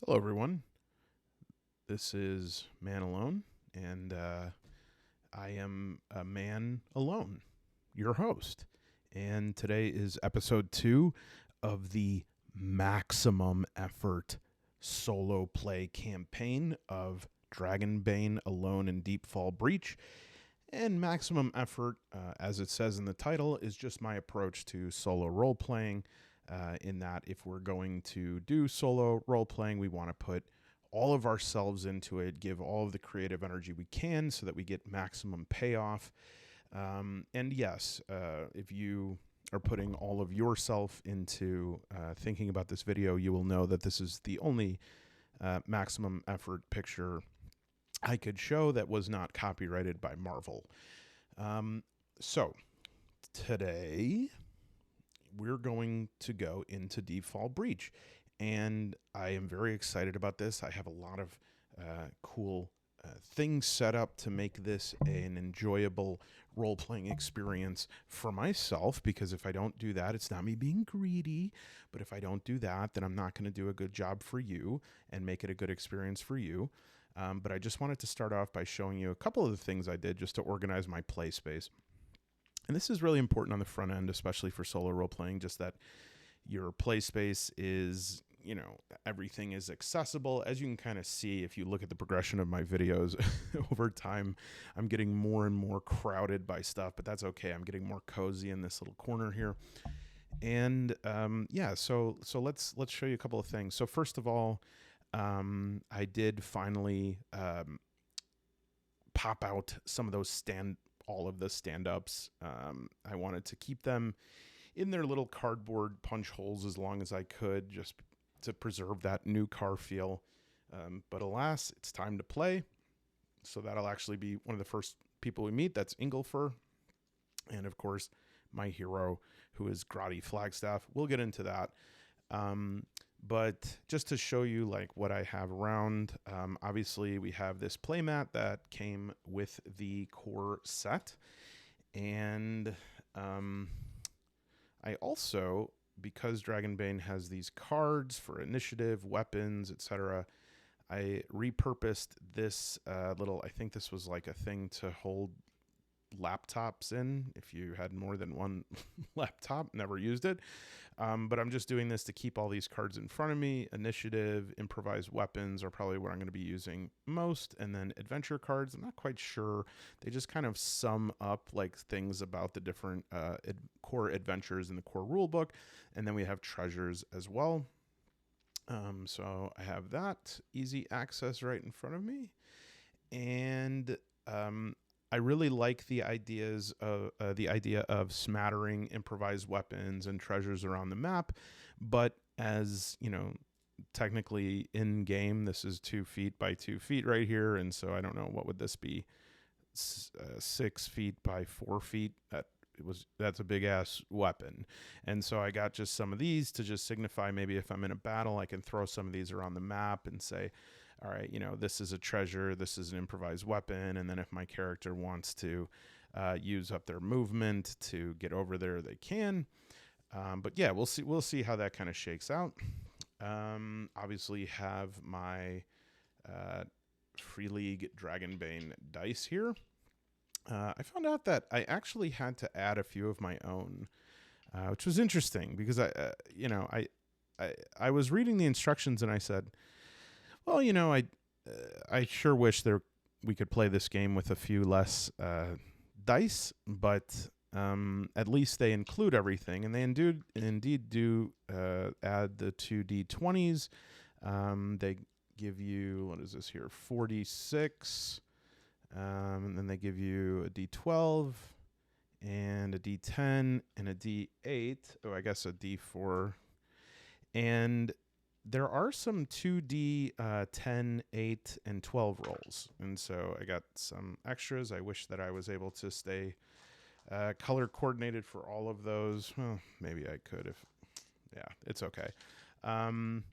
Hello, everyone. This is Man Alone, and I am a man alone, your host. And today is episode 2 of the maximum effort solo play campaign of Dragonbane Alone in Deepfall Breach. And maximum effort, as it says in the title, is just my approach to solo role playing. In that, if we're going to do solo role playing, we want to put all of ourselves into it, give all of the creative energy we can so that we get maximum payoff. And yes, if you are putting all of yourself into thinking about this video, you will know that this is the only maximum effort picture I could show that was not copyrighted by Marvel. So today we're going to go into Deepfall Breach, and I am very excited about this. I have a lot of cool things set up to make this an enjoyable role-playing experience for myself, because if I don't do that, it's not me being greedy, but if I don't do that, then I'm not going to do a good job for you and make it a good experience for you. But I just wanted to start off by showing you a couple of the things I did just to organize my play space. And this is really important on the front end, especially for solo role playing, just that your play space is, everything is accessible. As you can kind of see, if you look at the progression of my videos over time, I'm getting more and more crowded by stuff, but that's okay. I'm getting more cozy in this little corner here. And so let's show you a couple of things. So first of all, I did finally pop out some of those all of the stand-ups. I wanted to keep them in their little cardboard punch holes as long as I could, just to preserve that new car feel. But alas, it's time to play. So that'll actually be one of the first people we meet. That's Inglefer. And of course, my hero, who is Groddy Flagstaff. We'll get into that. But just to show you like what I have around, obviously we have this playmat that came with the core set. And I also, because Dragonbane has these cards for initiative, weapons, etc., I repurposed this little, I think this was like a thing to hold laptops in if you had more than one laptop. Never used it, but I'm just doing this to keep all these cards in front of me. Initiative, improvised weapons are probably what I'm going to be using most, and then adventure cards, I'm not quite sure. They just kind of sum up like things about the different core adventures in the core rulebook, and then we have treasures as well. So I have that easy access right in front of me, and I really like the idea of smattering improvised weapons and treasures around the map. But as you know, technically in game, this is 2 feet by 2 feet right here, and so I don't know, what would this be, 6 feet by 4 feet. That's a big ass weapon, and so I got just some of these to just signify, maybe if I'm in a battle, I can throw some of these around the map and say, all right, this is a treasure, this is an improvised weapon, and then if my character wants to use up their movement to get over there, they can. But yeah, we'll see how that kind of shakes out. Obviously have my Free League Dragonbane dice here. I found out that I actually had to add a few of my own, which was interesting because I was reading the instructions and I said, well, I sure wish we could play this game with a few less dice, but at least they include everything, and they indeed do add the 2d20s. They give you, what is this here, 46, and then they give you a d12 and a d10 and a d8. Oh, I guess a d4. And there are some 2D 10, 8, and 12 rolls. And so I got some extras. I wish that I was able to stay color coordinated for all of those. Well, maybe I could it's okay. And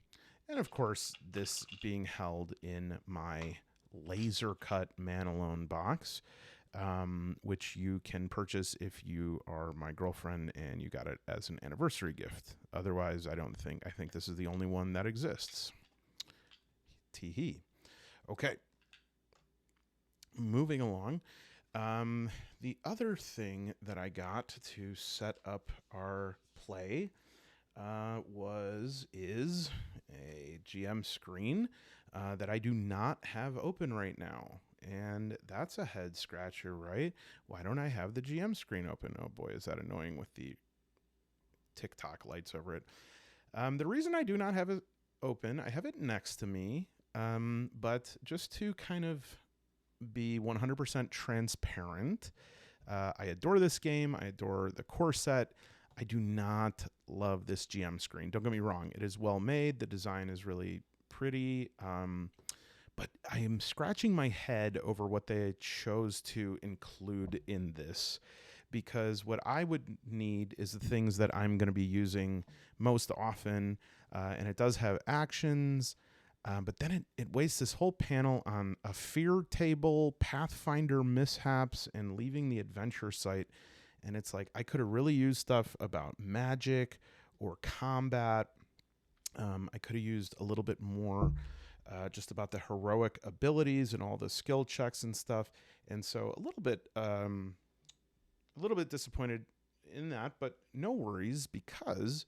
of course, this being held in my laser cut Man Alone box, which you can purchase if you are my girlfriend and you got it as an anniversary gift. Otherwise, I think this is the only one that exists. Teehee. Okay. Moving along. The other thing that I got to set up our play is a GM screen that I do not have open right now. And that's a head scratcher, right? Why don't I have the GM screen open? Oh boy, is that annoying with the TikTok lights over it. The reason I do not have it open, I have it next to me, but just to kind of be 100% transparent, I adore this game. I adore the core set. I do not love this GM screen. Don't get me wrong. It is well made. The design is really pretty. But I am scratching my head over what they chose to include in this, because what I would need is the things that I'm going to be using most often. And it does have actions, but then it wastes this whole panel on a fear table, Pathfinder mishaps, and leaving the adventure site. And it's like, I could have really used stuff about magic or combat. I could have used a little bit more just about the heroic abilities and all the skill checks and stuff. And so a little bit disappointed in that, but no worries, because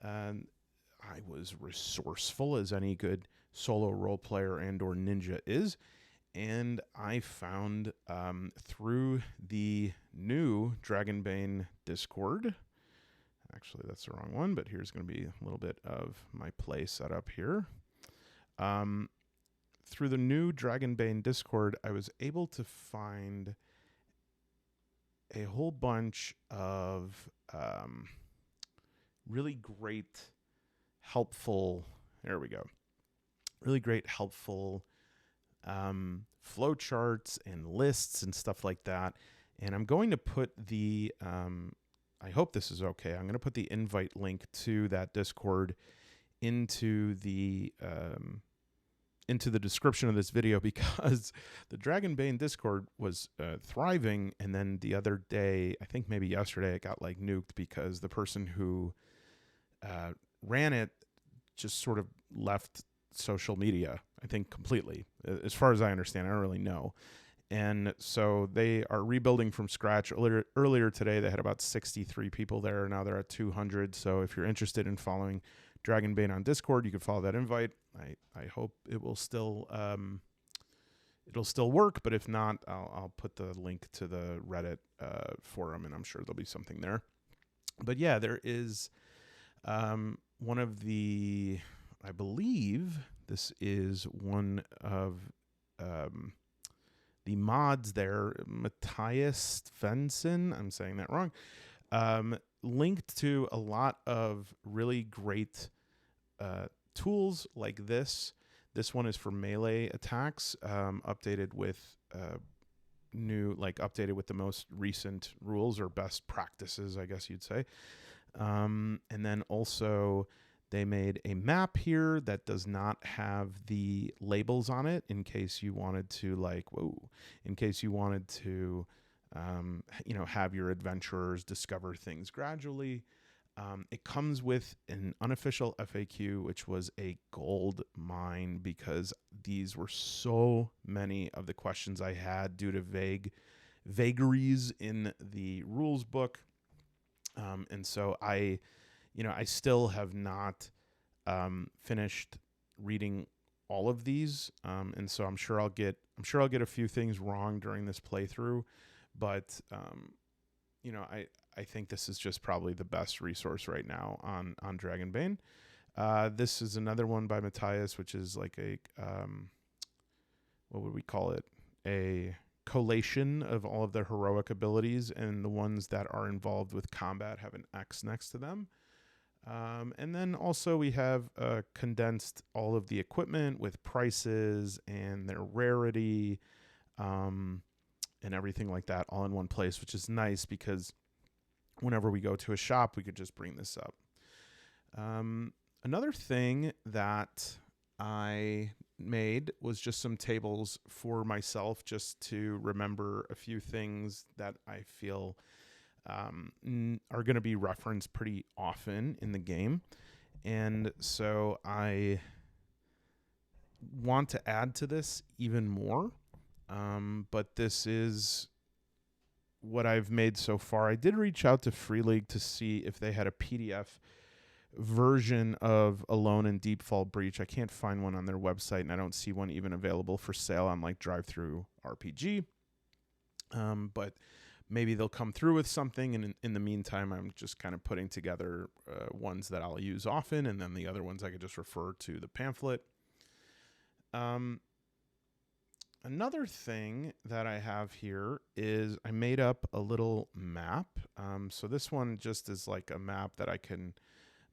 I was resourceful as any good solo role player and or ninja is. And I found through the new Dragonbane Discord, actually that's the wrong one, but here's going to be a little bit of my play setup here. Through the new Dragonbane Discord, I was able to find a whole bunch of really great, helpful, flow charts and lists and stuff like that. And I'm going to put the, I hope this is okay, I'm going to put the invite link to that Discord into the description of this video, because the Dragonbane Discord was thriving, and then the other day, I think maybe yesterday, it got like nuked because the person who ran it just sort of left social media, I think, completely. As far as I understand, I don't really know. And so they are rebuilding from scratch. Earlier today, they had about 63 people there. Now they're at 200. So if you're interested in following Dragonbane on Discord, you can follow that invite. I hope it will still it'll still work, but if not, I'll put the link to the Reddit forum, and I'm sure there'll be something there. But yeah, there is one of the, I believe this is one of the mods there, Matthias Svensson, I'm saying that wrong, linked to a lot of really great tools like this. This one is for melee attacks, updated with updated with the most recent rules or best practices, I guess you'd say. And then also they made a map here that does not have the labels on it, in case you wanted to have your adventurers discover things gradually. It comes with an unofficial FAQ, which was a gold mine, because these were so many of the questions I had due to vagaries in the rules book. And so I still have not finished reading all of these, and so I'm sure I'll get a few things wrong during this playthrough, but I think this is just probably the best resource right now on Dragonbane. This is another one by Matthias, which is like a what would we call it? A collation of all of their heroic abilities, and the ones that are involved with combat have an X next to them. And then also we have condensed all of the equipment with prices and their rarity, and everything like that all in one place, which is nice because whenever we go to a shop, we could just bring this up. Another thing that I made was just some tables for myself, just to remember a few things that I feel are going to be referenced pretty often in the game. And so I want to add to this even more, but this is what I've made so far. I did reach out to Free League to see if they had a PDF version of Alone in Deepfall Breach. I can't find one on their website, and I don't see one even available for sale on like Drive-Thru RPG. But maybe they'll come through with something, and in the meantime, I'm just kind of putting together ones that I'll use often, and then the other ones I could just refer to the pamphlet. Another thing that I have here is I made up a little map. So this one just is like a map that I can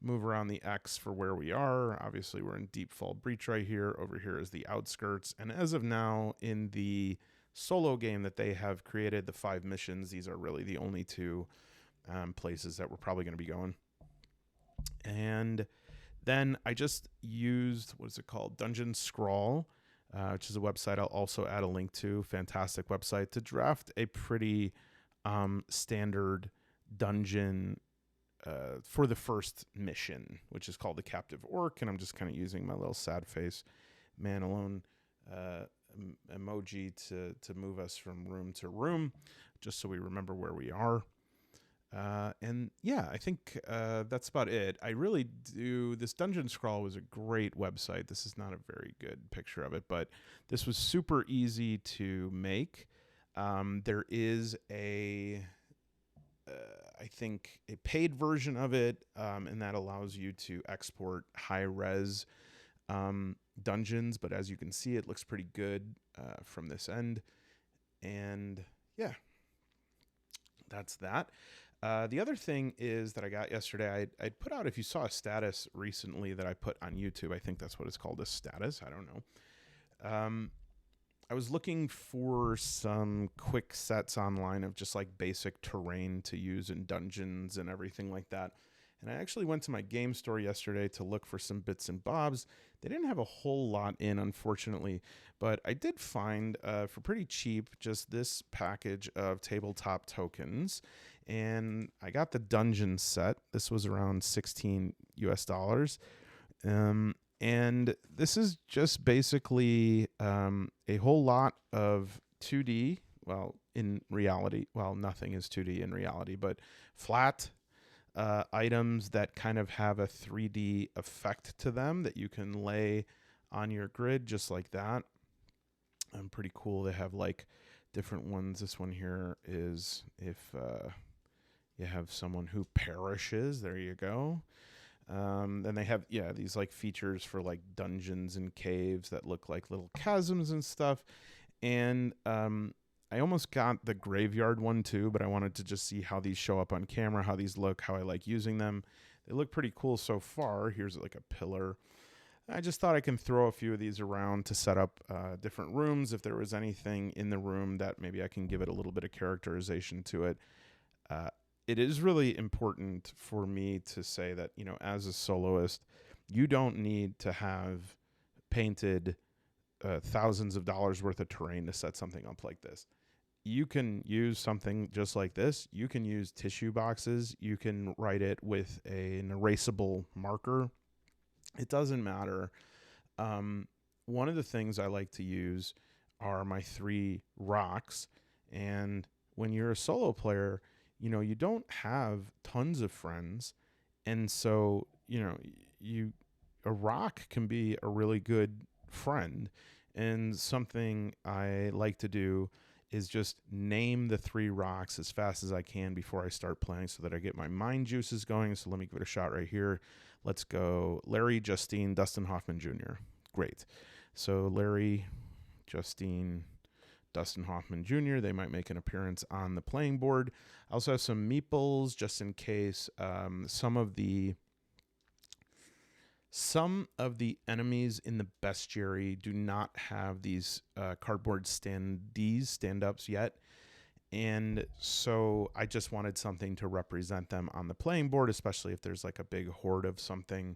move around the X for where we are. Obviously, we're in Deepfall Breach right here. Over here is the outskirts. And as of now, in the solo game that they have created, the 5 missions, these are really the only 2 places that we're probably going to be going. And then I just used, what is it called? Dungeon Scrawl, which is a website I'll also add a link to. Fantastic website to draft a pretty standard dungeon for the first mission, which is called the Captive Orc. And I'm just kind of using my little sad face man alone emoji to move us from room to room, just so we remember where we are. And yeah, I think that's about it. I really do. This Dungeon Scrawl was a great website. This is not a very good picture of it, but this was super easy to make. There is I think a paid version of it, and that allows you to export high-res dungeons. But as you can see, it looks pretty good from this end. And yeah, that's that. The other thing is that I got yesterday, I'd put out, if you saw a status recently that I put on YouTube, I think that's what it's called, a status, I don't know. I was looking for some quick sets online of just like basic terrain to use in dungeons and everything like that. And I actually went to my game store yesterday to look for some bits and bobs. They didn't have a whole lot in, unfortunately, but I did find for pretty cheap just this package of tabletop tokens. And I got the dungeon set. This was around $16 US. And this is just basically a whole lot of 2D, well, in reality, well, nothing is 2D in reality, but flat items that kind of have a 3D effect to them that you can lay on your grid just like that. Pretty cool. They have like different ones. This one here is if you have someone who perishes, there you go. Then they have, these like features for like dungeons and caves that look like little chasms and stuff. And I almost got the graveyard one too, but I wanted to just see how these show up on camera, how these look, how I like using them. They look pretty cool so far. Here's like a pillar. I just thought I can throw a few of these around to set up different rooms. If there was anything in the room that maybe I can give it a little bit of characterization to it. It is really important for me to say that, as a soloist, you don't need to have painted thousands of dollars worth of terrain to set something up like this. You can use something just like this. You can use tissue boxes. You can write it with an erasable marker. It doesn't matter. One of the things I like to use are my 3 rocks. And when you're a solo player, you don't have tons of friends. And so, a rock can be a really good friend. And something I like to do is just name the 3 rocks as fast as I can before I start playing so that I get my mind juices going. So let me give it a shot right here. Let's go Larry, Justine, Dustin Hoffman Jr. Great. So Larry, Justine, Dustin Hoffman Jr., they might make an appearance on the playing board. I also have some meeples just in case some of the enemies in the bestiary do not have these cardboard stand-ups yet. And so I just wanted something to represent them on the playing board, especially if there's like a big horde of something.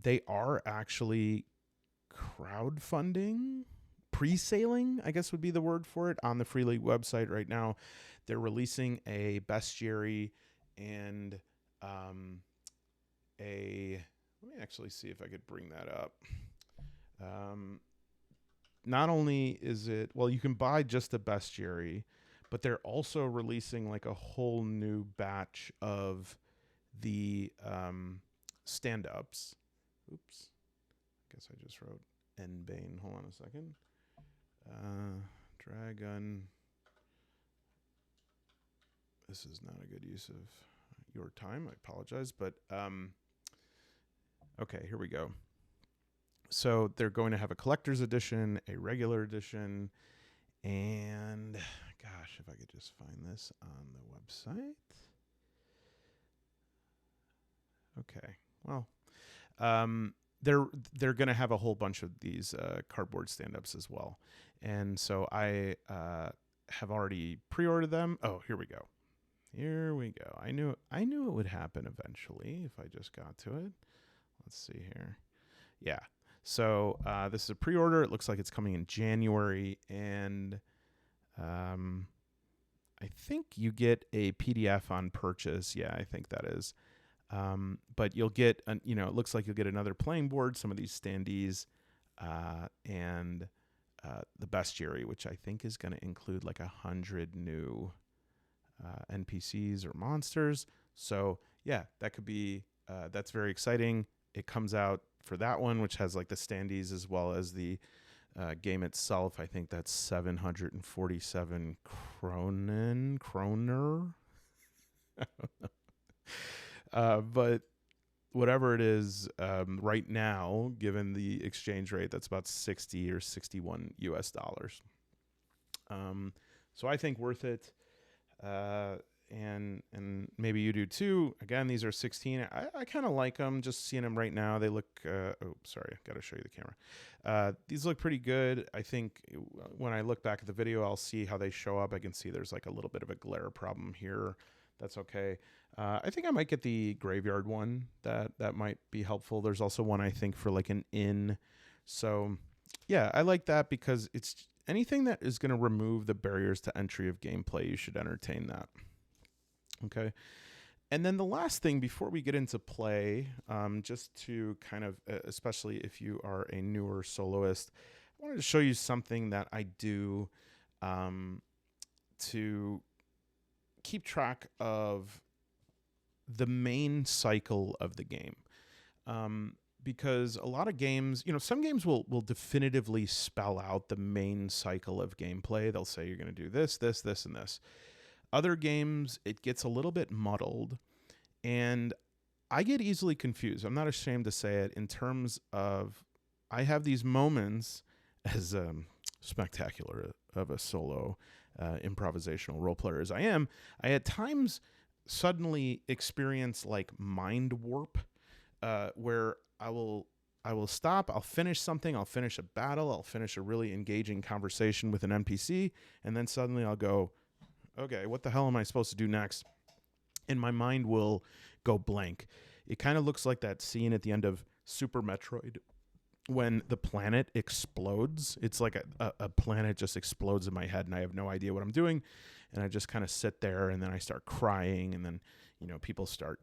They are actually crowdfunding, pre-saling, I guess would be the word for it, on the Free League website right now. They're releasing a bestiary and let me actually see if I could bring that up. Not only is it, well, you can buy just the bestiary, but they're also releasing like a whole new batch of the stand-ups. Oops. I guess I just wrote N-Bane. Hold on a second. Dragon. This is not a good use of your time. I apologize. But, okay, here we go. So they're going to have a collector's edition, a regular edition, and gosh, if I could just find this on the website. Okay, well, they're going to have a whole bunch of these cardboard stand-ups as well, and so I have already pre-ordered them. Oh, here we go. Here we go. I knew it would happen eventually if I just got to it. Let's see here. Yeah. So this is a pre-order. It looks like it's coming in January, and I think you get a PDF on purchase. Yeah, I think that is. But you'll get, it looks like you'll get another playing board, some of these standees, and the bestiary, which I think is going to include like 100 new NPCs or monsters. So yeah, that could be, that's very exciting. It comes out for that one, which has like the standees as well as the game itself. I think that's 747 kroner. But whatever it is, right now, given the exchange rate, that's about 60 or 61 US dollars. So I think worth it. And maybe you do too. Again, these are 16. I kind of like them. Just seeing them right now, they look. Oh, sorry, I got to show you the camera. These look pretty good. I think when I look back at the video, I'll see how they show up. I can see there's like a little bit of a glare problem here. That's okay. I think I might get the graveyard one. That might be helpful. There's also one I think for like an inn. So yeah, I like that because it's anything that is going to remove the barriers to entry of gameplay. You should entertain that. Okay. And then the last thing before we get into play, just to kind of, especially if you are a newer soloist, I wanted to show you something that I do to keep track of the main cycle of the game. Because a lot of games, some games will definitively spell out the main cycle of gameplay. They'll say you're going to do this, this, this, and this. Other games, it gets a little bit muddled, and I get easily confused. I'm not ashamed to say it in terms of I have these moments as spectacular of a solo improvisational role player as I am. I at times suddenly experience like mind warp where I will stop, I'll finish something, I'll finish a battle, I'll finish a really engaging conversation with an NPC, and then suddenly I'll go, okay, what the hell am I supposed to do next? And my mind will go blank. It kind of looks like that scene at the end of Super Metroid when the planet explodes. It's like a planet just explodes in my head and I have no idea what I'm doing. And I just kind of sit there and then I start crying, and then, people start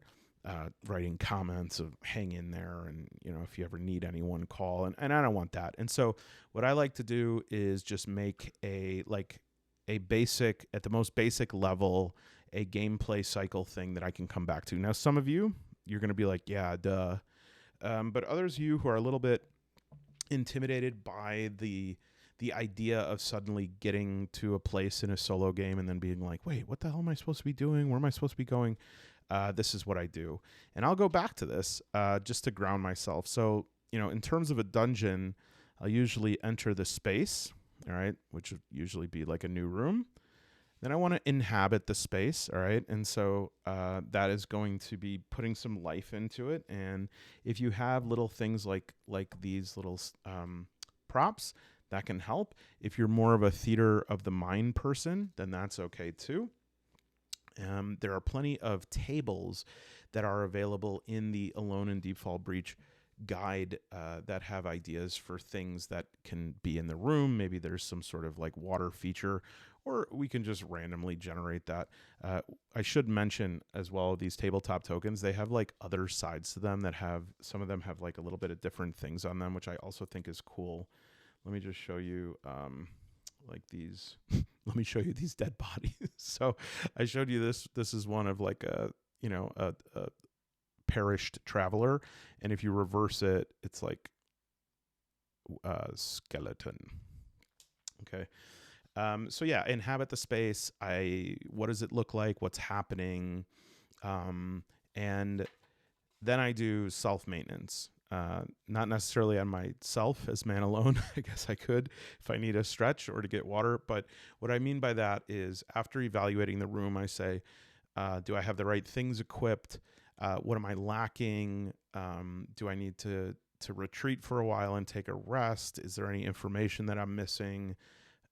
writing comments of hang in there, and if you ever need anyone, call, and I don't want that. And so what I like to do is just make a basic, at the most basic level, a gameplay cycle thing that I can come back to. Now, some of you're going to be like, yeah, duh. But others of you who are a little bit intimidated by the idea of suddenly getting to a place in a solo game and then being like, wait, what the hell am I supposed to be doing? Where am I supposed to be going? This is what I do. And I'll go back to this just to ground myself. So, in terms of a dungeon, I'll usually enter the space, all right, which would usually be like a new room. Then I want to inhabit the space, all right? And so that is going to be putting some life into it. And if you have little things like these little props, that can help. If you're more of a theater of the mind person, then that's okay too. There are plenty of tables that are available in the Alone in Deepfall Breach guide that have ideas for things that can be in the room. Maybe there's some sort of like water feature, or we can just randomly generate that. I should mention as well, these tabletop tokens, they have like other sides to them that have, some of them have like a little bit of different things on them, which I also think is cool. Let me just show you like these. Let me show you these dead bodies. So I showed you this. This is one of like a perished traveler, and if you reverse it, it's like a skeleton. Okay. So yeah, inhabit the space. What does it look like? What's happening? And then I do self-maintenance. Not necessarily on myself as man alone. I guess I could if I need a stretch or to get water. But what I mean by that is, after evaluating the room, I say, do I have the right things equipped? What am I lacking? Do I need to retreat for a while and take a rest? Is there any information that I'm missing?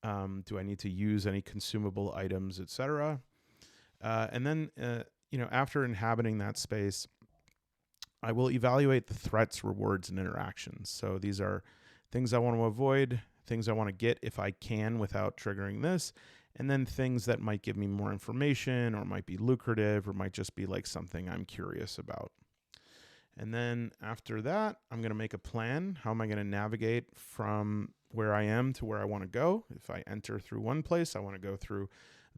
Do I need to use any consumable items, etc.? And then, after inhabiting that space, I will evaluate the threats, rewards, and interactions. So these are things I want to avoid, things I want to get if I can without triggering this, and then things that might give me more information or might be lucrative or might just be like something I'm curious about. And then after that, I'm going to make a plan. How am I going to navigate from where I am to where I want to go? If I enter through one place, I want to go through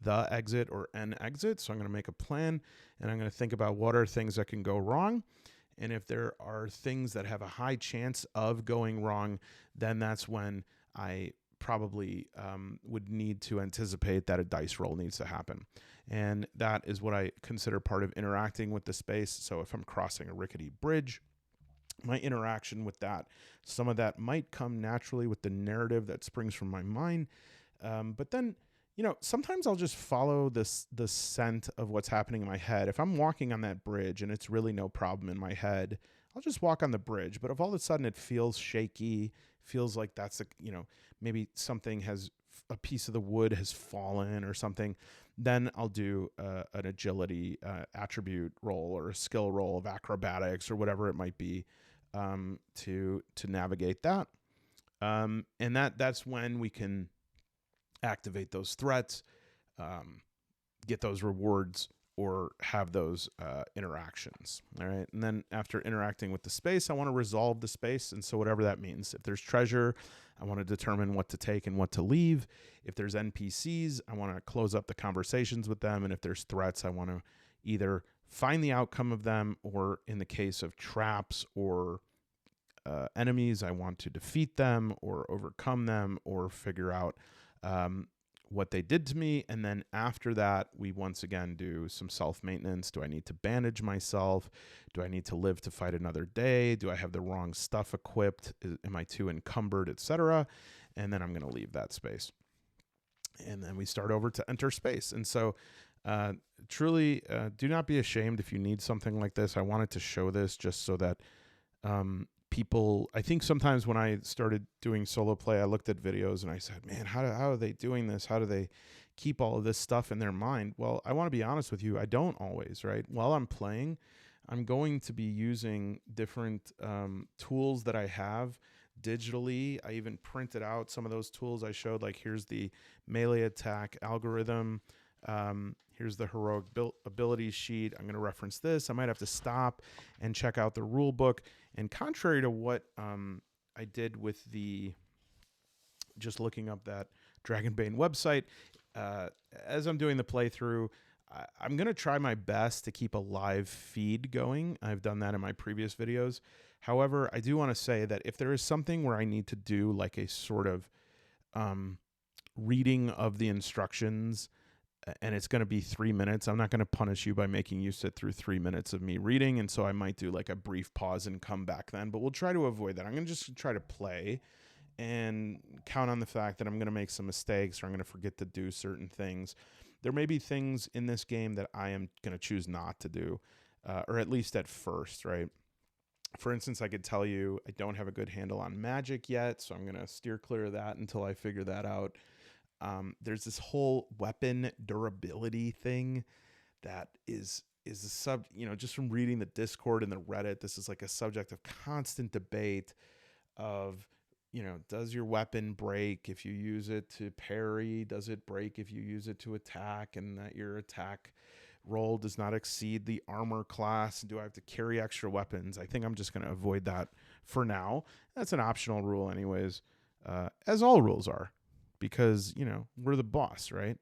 the exit or an exit. So I'm going to make a plan, and I'm going to think about what are things that can go wrong. And if there are things that have a high chance of going wrong, then that's when I probably would need to anticipate that a dice roll needs to happen. And that is what I consider part of interacting with the space. So if I'm crossing a rickety bridge, my interaction with that, some of that might come naturally with the narrative that springs from my mind. But then, sometimes I'll just follow the scent of what's happening in my head. If I'm walking on that bridge and it's really no problem in my head, I'll just walk on the bridge. But if all of a sudden it feels shaky, feels like that's maybe something a piece of the wood has fallen or something, then I'll do an agility attribute roll or a skill roll of acrobatics or whatever it might be to navigate that. And that's when we can activate those threats, get those rewards, or have those interactions. All right. And then after interacting with the space, I want to resolve the space. And so whatever that means, if there's treasure, I want to determine what to take and what to leave. If there's NPCs, I want to close up the conversations with them. And if there's threats, I want to either find the outcome of them, or in the case of traps or enemies, I want to defeat them or overcome them or figure out what they did to me. And then after that, we once again do some self-maintenance. Do I need to bandage myself? Do I need to live to fight another day? Do I have the wrong stuff equipped? Am I too encumbered, etc.? And then I'm going to leave that space. And then we start over to enter space. And so truly do not be ashamed if you need something like this. I wanted to show this just so that people, I think sometimes when I started doing solo play, I looked at videos and I said, man, how are they doing this? How do they keep all of this stuff in their mind? Well, I want to be honest with you. I don't always, right? While I'm playing, I'm going to be using different tools that I have digitally. I even printed out some of those tools I showed, like here's the melee attack algorithm. Here's the heroic ability sheet. I'm going to reference this. I might have to stop and check out the rule book. And contrary to what I did with just looking up that Dragonbane website, as I'm doing the playthrough, I'm going to try my best to keep a live feed going. I've done that in my previous videos. However, I do want to say that if there is something where I need to do like a sort of reading of the instructions, and it's going to be 3 minutes, I'm not going to punish you by making you sit through 3 minutes of me reading. And so I might do like a brief pause and come back then, but we'll try to avoid that. I'm going to just try to play and count on the fact that I'm going to make some mistakes or I'm going to forget to do certain things. There may be things in this game that I am going to choose not to do, or at least at first, right? For instance, I could tell you I don't have a good handle on magic yet, so I'm going to steer clear of that until I figure that out. There's this whole weapon durability thing that is is the just from reading the Discord and the Reddit, this is like a subject of constant debate of, does your weapon break if you use it to parry? Does it break if you use it to attack, and that your attack roll does not exceed the armor class? Do I have to carry extra weapons? I think I'm just going to avoid that for now. That's an optional rule anyways, as all rules are, because, we're the boss, right?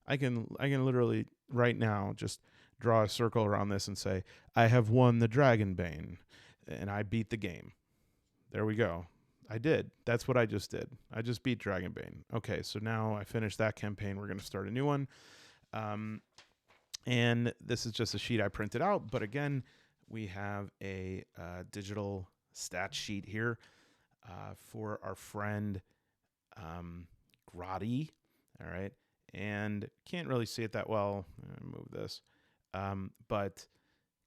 I can literally right now just draw a circle around this and say, I have won the Dragonbane and I beat the game. There we go. I did. That's what I just did. I just beat Dragonbane. Okay, so now I finished that campaign. We're going to start a new one. And this is just a sheet I printed out. But again, we have a digital stat sheet here for our friend Groddy. All right. And can't really see it that well. Move this. But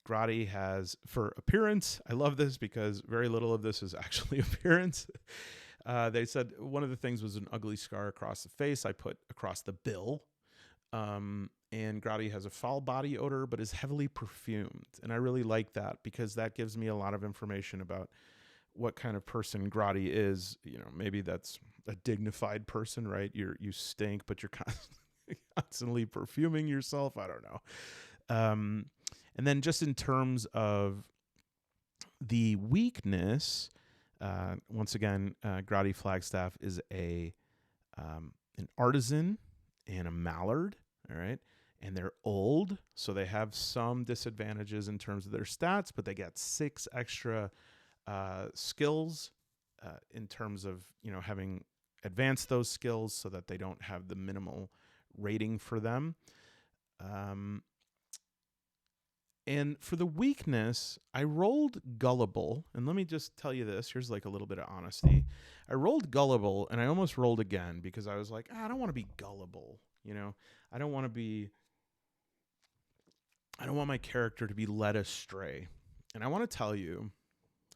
Groddy has, for appearance, I love this because very little of this is actually appearance. They said one of the things was an ugly scar across the face. I put across the bill. And Groddy has a foul body odor, but is heavily perfumed. And I really like that because that gives me a lot of information about what kind of person Groddy is. Maybe that's a dignified person, right? You stink, but you're constantly perfuming yourself. I don't know. And then just in terms of the weakness, once again, Groddy Flagstaff is an artisan and a mallard, all right? And they're old, so they have some disadvantages in terms of their stats, but they get 6 extra skills in terms of, having advanced those skills so that they don't have the minimal rating for them. And for the weakness, I rolled gullible. And let me just tell you this. Here's like a little bit of honesty. I rolled gullible, and I almost rolled again because I was like, I don't want to be gullible. I don't want my character to be led astray. And I want to tell you,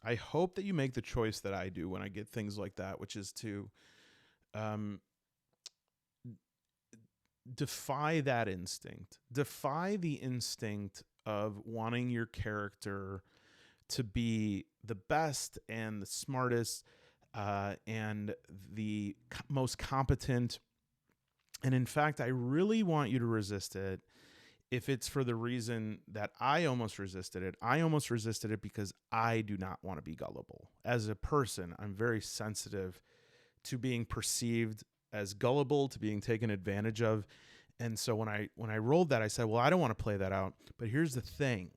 I hope that you make the choice that I do when I get things like that, which is to defy that instinct. Defy the instinct of wanting your character to be the best and the smartest and the most competent. And in fact, I really want you to resist it if it's for the reason that I almost resisted it. I almost resisted it because I do not want to be gullible. As a person, I'm very sensitive to being perceived as gullible, to being taken advantage of. And so when I rolled that, I said, well, I don't want to play that out. But here's the thing.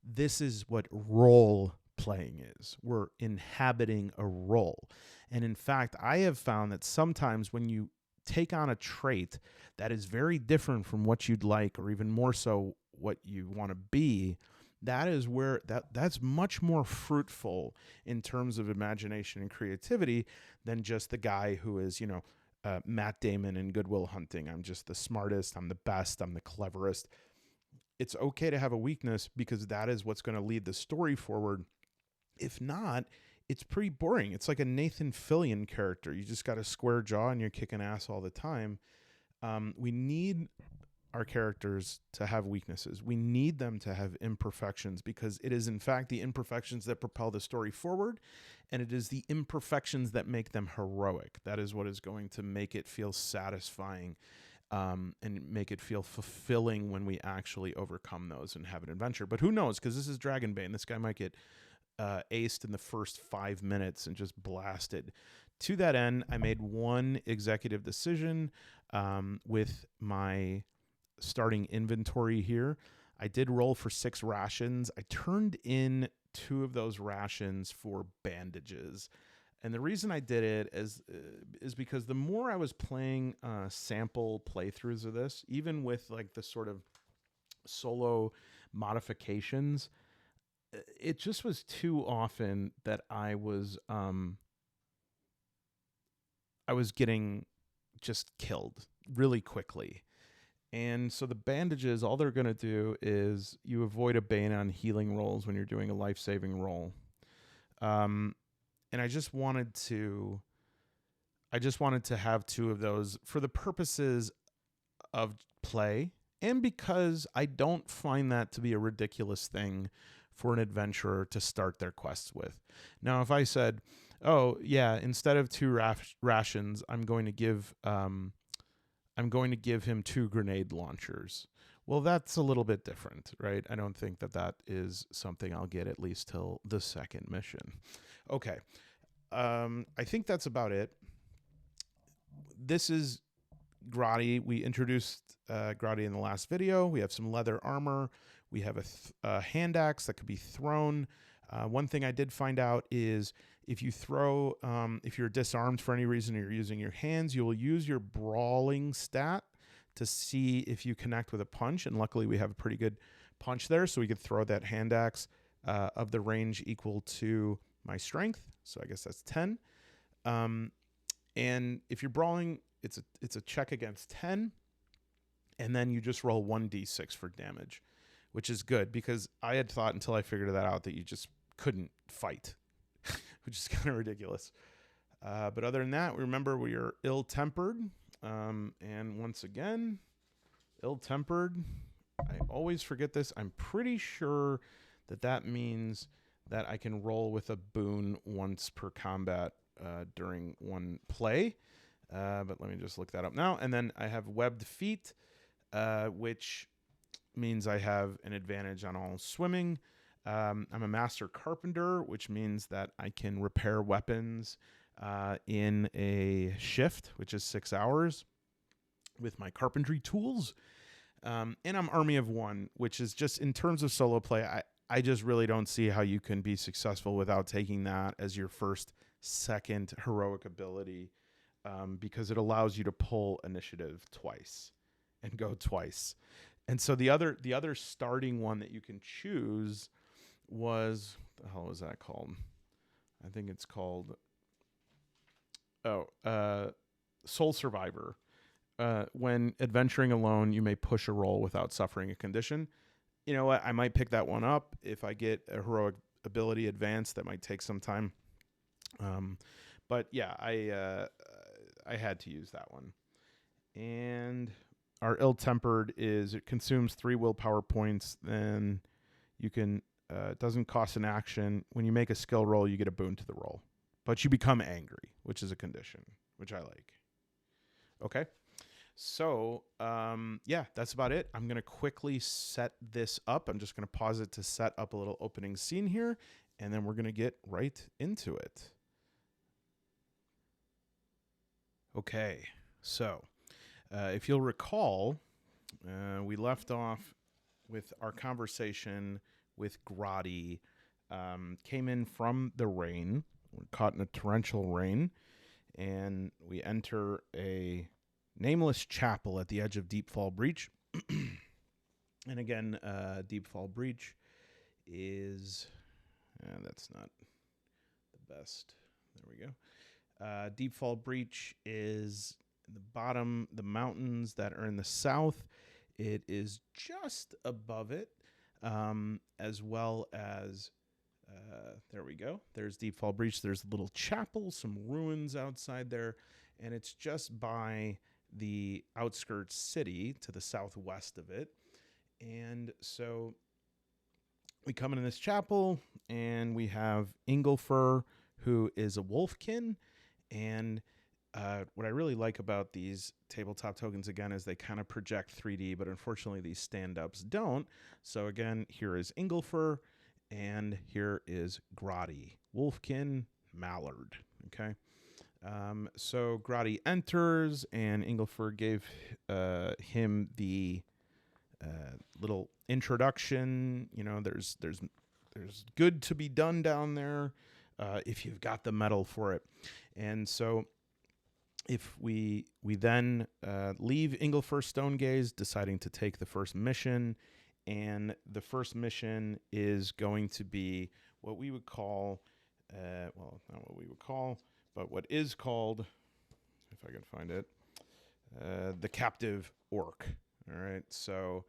This is what role playing is. We're inhabiting a role. And in fact, I have found that sometimes when you take on a trait that is very different from what you'd like, or even more so what you want to be, that is where that's much more fruitful in terms of imagination and creativity than just the guy who is, Matt Damon in Good Will Hunting. I'm just the smartest, I'm the best, I'm the cleverest. It's okay to have a weakness because that is what's going to lead the story forward. If not, it's pretty boring. It's like a Nathan Fillion character. You just got a square jaw and you're kicking ass all the time. We need our characters to have weaknesses. We need them to have imperfections because it is, in fact, the imperfections that propel the story forward, and it is the imperfections that make them heroic. That is what is going to make it feel satisfying and make it feel fulfilling when we actually overcome those and have an adventure. But who knows? Because this is Dragonbane. This guy might get aced in the first 5 minutes and just blasted. To that end, I made one executive decision with my starting inventory here. I did roll for 6 rations. I turned in 2 of those rations for bandages. And the reason I did it is because the more I was playing sample playthroughs of this, even with like the sort of solo modifications, it just was too often that I was getting just killed really quickly. And so the bandages, all they're going to do is you avoid a bane on healing rolls when you're doing a life-saving roll. And I just wanted to have 2 of those for the purposes of play and because I don't find that to be a ridiculous thing for an adventurer to start their quests with. Now, if I said, oh yeah, instead of 2 rations, I'm going to give him 2 grenade launchers. Well, that's a little bit different, right? I don't think that is something I'll get at least till the second mission. Okay. I think that's about it. This is Groddy. We introduced Groddy in the last video. We have some leather armor. We have a hand axe that could be thrown. One thing I did find out is if you throw, if you're disarmed for any reason or you're using your hands, you will use your brawling stat to see if you connect with a punch. And luckily we have a pretty good punch there, so we could throw that hand axe of the range equal to my strength. So I guess that's 10. And if you're brawling, it's a check against 10, and then you just roll 1d6 for damage, which is good because I had thought until I figured that out that you just couldn't fight, which is kind of ridiculous. But other than that, remember we are ill-tempered, and once again, ill-tempered. I always forget this. I'm pretty sure that means that I can roll with a boon once per combat during one play. But let me just look that up now. And then I have webbed feet, which means I have an advantage on all swimming. I'm a master carpenter, which means that I can repair weapons in a shift, which is 6 hours, with my carpentry tools. And I'm Army of One, which is just, in terms of solo play, I just really don't see how you can be successful without taking that as your first, second heroic ability. Because it allows you to pull initiative twice and go twice. And so the other starting one that you can choose was, what the hell was that called? I think it's called, Soul Survivor. When adventuring alone, you may push a roll without suffering a condition. You know what? I might pick that one up if I get a heroic ability advance. That might take some time. But yeah, I had to use that one. And our ill-tempered is, it consumes 3 willpower points. Then you can, it doesn't cost an action. When you make a skill roll, you get a boon to the roll. But you become angry, which is a condition, which I like. Okay. So, yeah, that's about it. I'm going to quickly set this up. I'm just going to pause it to set up a little opening scene here. And then we're going to get right into it. Okay, so if you'll recall, we left off with our conversation with Groddy. Came in from the rain. We're caught in a torrential rain, and we enter a nameless chapel at the edge of Deepfall Breach. And again, Deepfall Breach is... that's not the best. There we go. Deepfall Breach is the bottom, the mountains that are in the south. It is just above it, as well as, there we go. There's Deepfall Breach. There's a little chapel, some ruins outside there, and it's just by the outskirts city to the southwest of it. And so we come into this chapel, and we have Inglefur, who is a wolfkin. And what I really like about these tabletop tokens, again, is they kind of project 3D, but unfortunately these stand-ups don't. So again, here is Inglefur, and here is Groddy, wolfkin, mallard. Okay. So Groddy enters, and Inglefur gave him the little introduction. You know, there's good to be done down there if you've got the metal for it. And so if we then leave Inglefur Stonegaze, deciding to take the first mission, and the first mission is going to be what we would call, well, not what we would call, but what is called, if I can find it, the captive orc. All right, so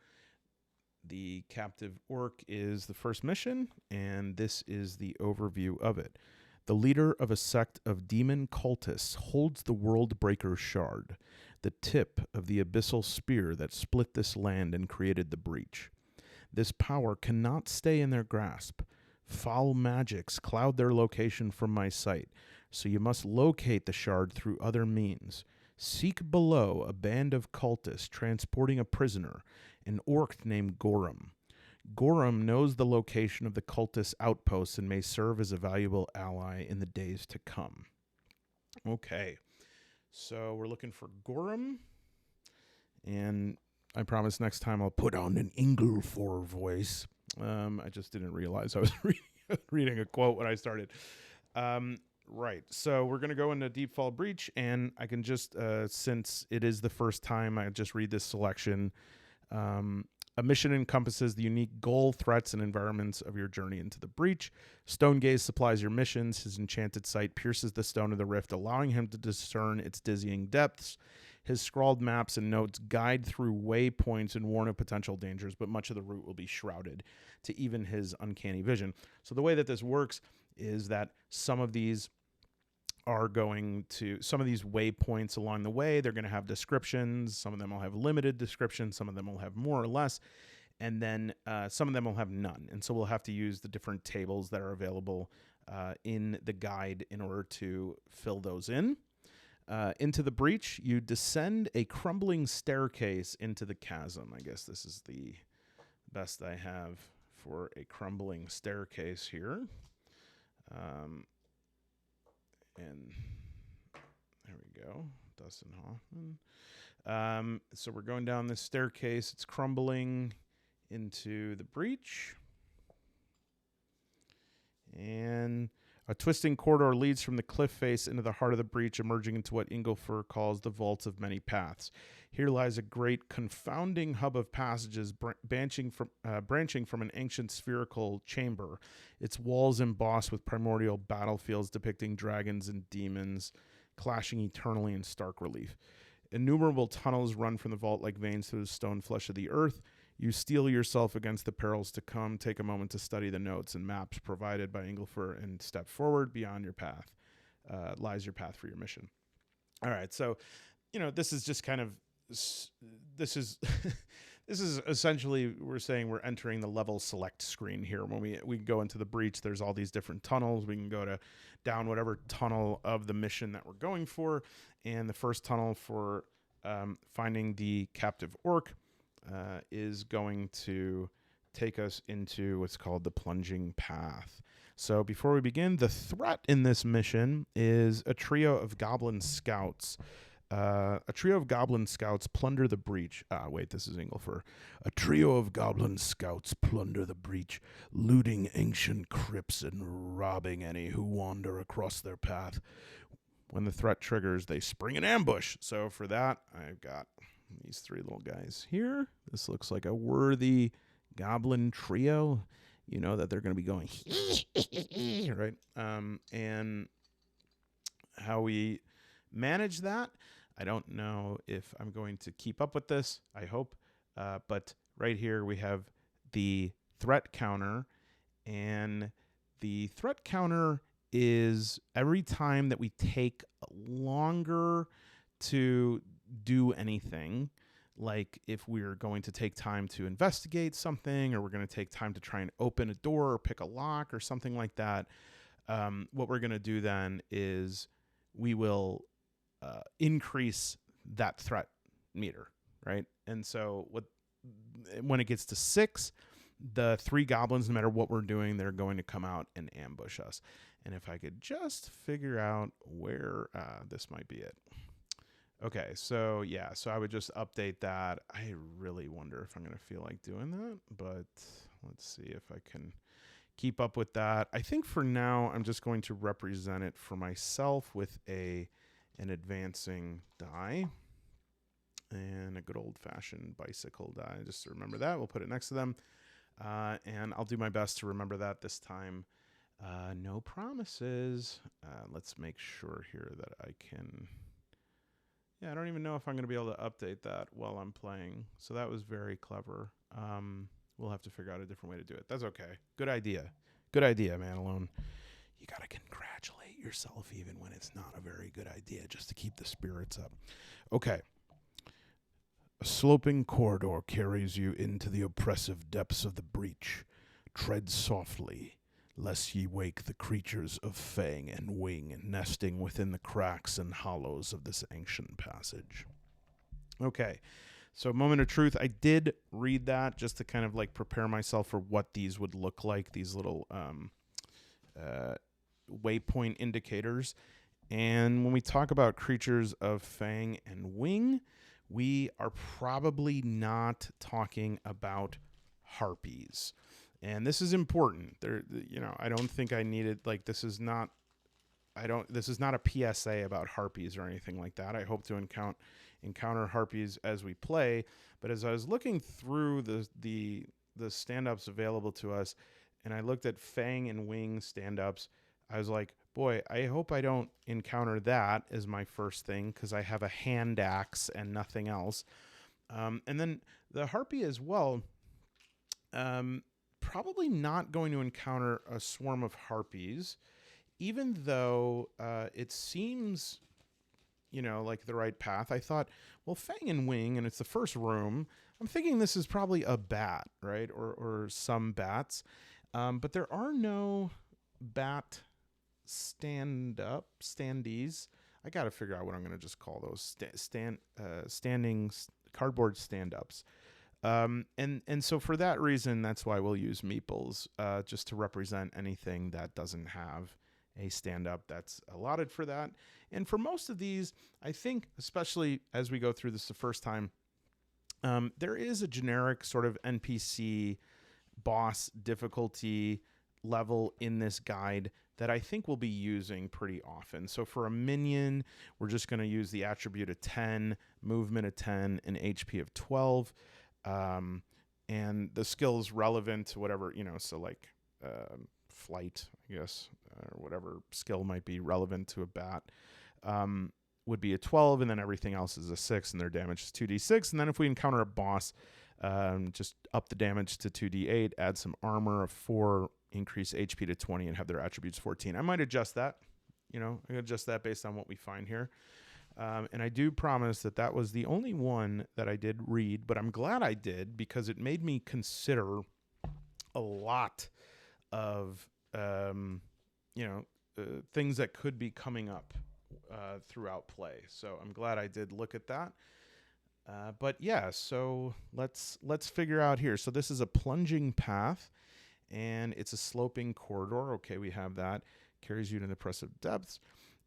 the captive orc is the first mission, and this is the overview of it. The leader of a sect of demon cultists holds the World Breaker Shard. the tip of the abyssal spear that split this land and created the breach. This power cannot stay in their grasp. Foul magics cloud their location from my sight, so you must locate the shard through other means. Seek below a band of cultists transporting a prisoner, an orc named Gorum. Gorum knows the location of the cultist outposts and may serve as a valuable ally in the days to come. Okay, so we're looking for Gorum, and I promise next time I'll put on an Inglefor voice. I just didn't realize I was reading a quote when I started. Right, so we're going to go into Deepfall Breach, and I can just, since it is the first time, I just read this selection. A mission encompasses the unique goal, threats, and environments of your journey into the breach. Stone Gaze supplies your missions. His enchanted sight pierces the stone of the rift, allowing him to discern its dizzying depths. His scrawled maps and notes guide through waypoints and warn of potential dangers, but much of the route will be shrouded to even his uncanny vision. So the way that this works is that some of these waypoints along the way, they're going to have descriptions. Some of them will have limited descriptions. Some of them will have more or less. And then some of them will have none. And so we'll have to use the different tables that are available in the guide in order to fill those in. Into the breach, you descend a crumbling staircase into the chasm. I guess this is the best I have for a crumbling staircase here. And there we go, Dustin Hoffman. So we're going down this staircase. It's crumbling into the breach. And a twisting corridor leads from the cliff face into the heart of the breach, emerging into what Inglefor calls the vaults of many paths. Here lies a great confounding hub of passages branching from an ancient spherical chamber, its walls embossed with primordial battlefields depicting dragons and demons clashing eternally in stark relief. Innumerable tunnels run from the vault like veins through the stone flesh of the earth. You steel yourself against the perils to come, take a moment to study the notes and maps provided by Inglefor, and step forward. Beyond your path lies your path for your mission. All right, so, this is just kind of, this is essentially, we're saying we're entering the level select screen here. When we go into the breach, there's all these different tunnels. We can go down whatever tunnel of the mission that we're going for. And the first tunnel for finding the captive orc is going to take us into what's called the plunging path. So before we begin, the threat in this mission is a trio of goblin scouts. A trio of goblin scouts plunder the breach. Wait, this is Inglefor. A trio of goblin scouts plunder the breach, looting ancient crypts and robbing any who wander across their path. When the threat triggers, they spring an ambush. So for that, I've got these three little guys here. This looks like a worthy goblin trio. You know that they're going to be going, right? And how we manage that, I don't know if I'm going to keep up with this. I hope. But right here we have the threat counter. And the threat counter is every time that we take longer to do anything, like if we're going to take time to investigate something, or we're going to take time to try and open a door or pick a lock or something like that, what we're going to do then is we will increase that threat meter, right? And so when it gets to 6, the 3 goblins, no matter what we're doing, they're going to come out and ambush us. And if I could just figure out where this might be it. Okay, so yeah, so I would just update that. I really wonder if I'm going to feel like doing that, but let's see if I can keep up with that. I think for now, I'm just going to represent it for myself with an advancing die and a good old-fashioned bicycle die. Just to remember that, we'll put it next to them, and I'll do my best to remember that this time. No promises. Let's make sure here that I can... Yeah, I don't even know if I'm going to be able to update that while I'm playing. So that was very clever. We'll have to figure out a different way to do it. That's okay. Good idea. Good idea, man alone. You got to congratulate yourself even when it's not a very good idea, just to keep the spirits up. Okay. A sloping corridor carries you into the oppressive depths of the breach. Tread softly, lest ye wake the creatures of fang and wing nesting within the cracks and hollows of this ancient passage. Okay, so moment of truth. I did read that just to kind of like prepare myself for what these would look like, these little waypoint indicators. And when we talk about creatures of fang and wing, we are probably not talking about harpies. And this is important. I don't think I needed, like, this is not a PSA about harpies or anything like that. I hope to encounter harpies as we play. But as I was looking through the stand-ups available to us, and I looked at fang and wing stand-ups, I was like, boy, I hope I don't encounter that as my first thing, because I have a hand axe and nothing else. And then the harpy as well, probably not going to encounter a swarm of harpies, even though it seems, like the right path. I thought, well, fang and wing, and it's the first room. I'm thinking this is probably a bat, right? Or some bats. But there are no bat standees. I got to figure out what I'm going to just call those standing cardboard stand-ups. And so for that reason, that's why we'll use meeples, just to represent anything that doesn't have a stand-up that's allotted for that. And for most of these, I think, especially as we go through this the first time, there is a generic sort of NPC boss difficulty level in this guide that I think we'll be using pretty often. So for a minion, we're just going to use the attribute of 10, movement of 10, and HP of 12. And the skills relevant to whatever, so like flight, I guess, or whatever skill might be relevant to a bat, would be a 12, and then everything else is a 6, and their damage is 2d6. And then if we encounter a boss, just up the damage to 2d8, add some armor of 4, increase HP to 20, and have their attributes 14. I might adjust that, I adjust that based on what we find here. And I do promise that was the only one that I did read, but I'm glad I did, because it made me consider a lot of, things that could be coming up throughout play. So I'm glad I did look at that. But yeah, so let's figure out here. So this is a plunging path, and it's a sloping corridor. Okay, we have that. Carries you to the oppressive depths.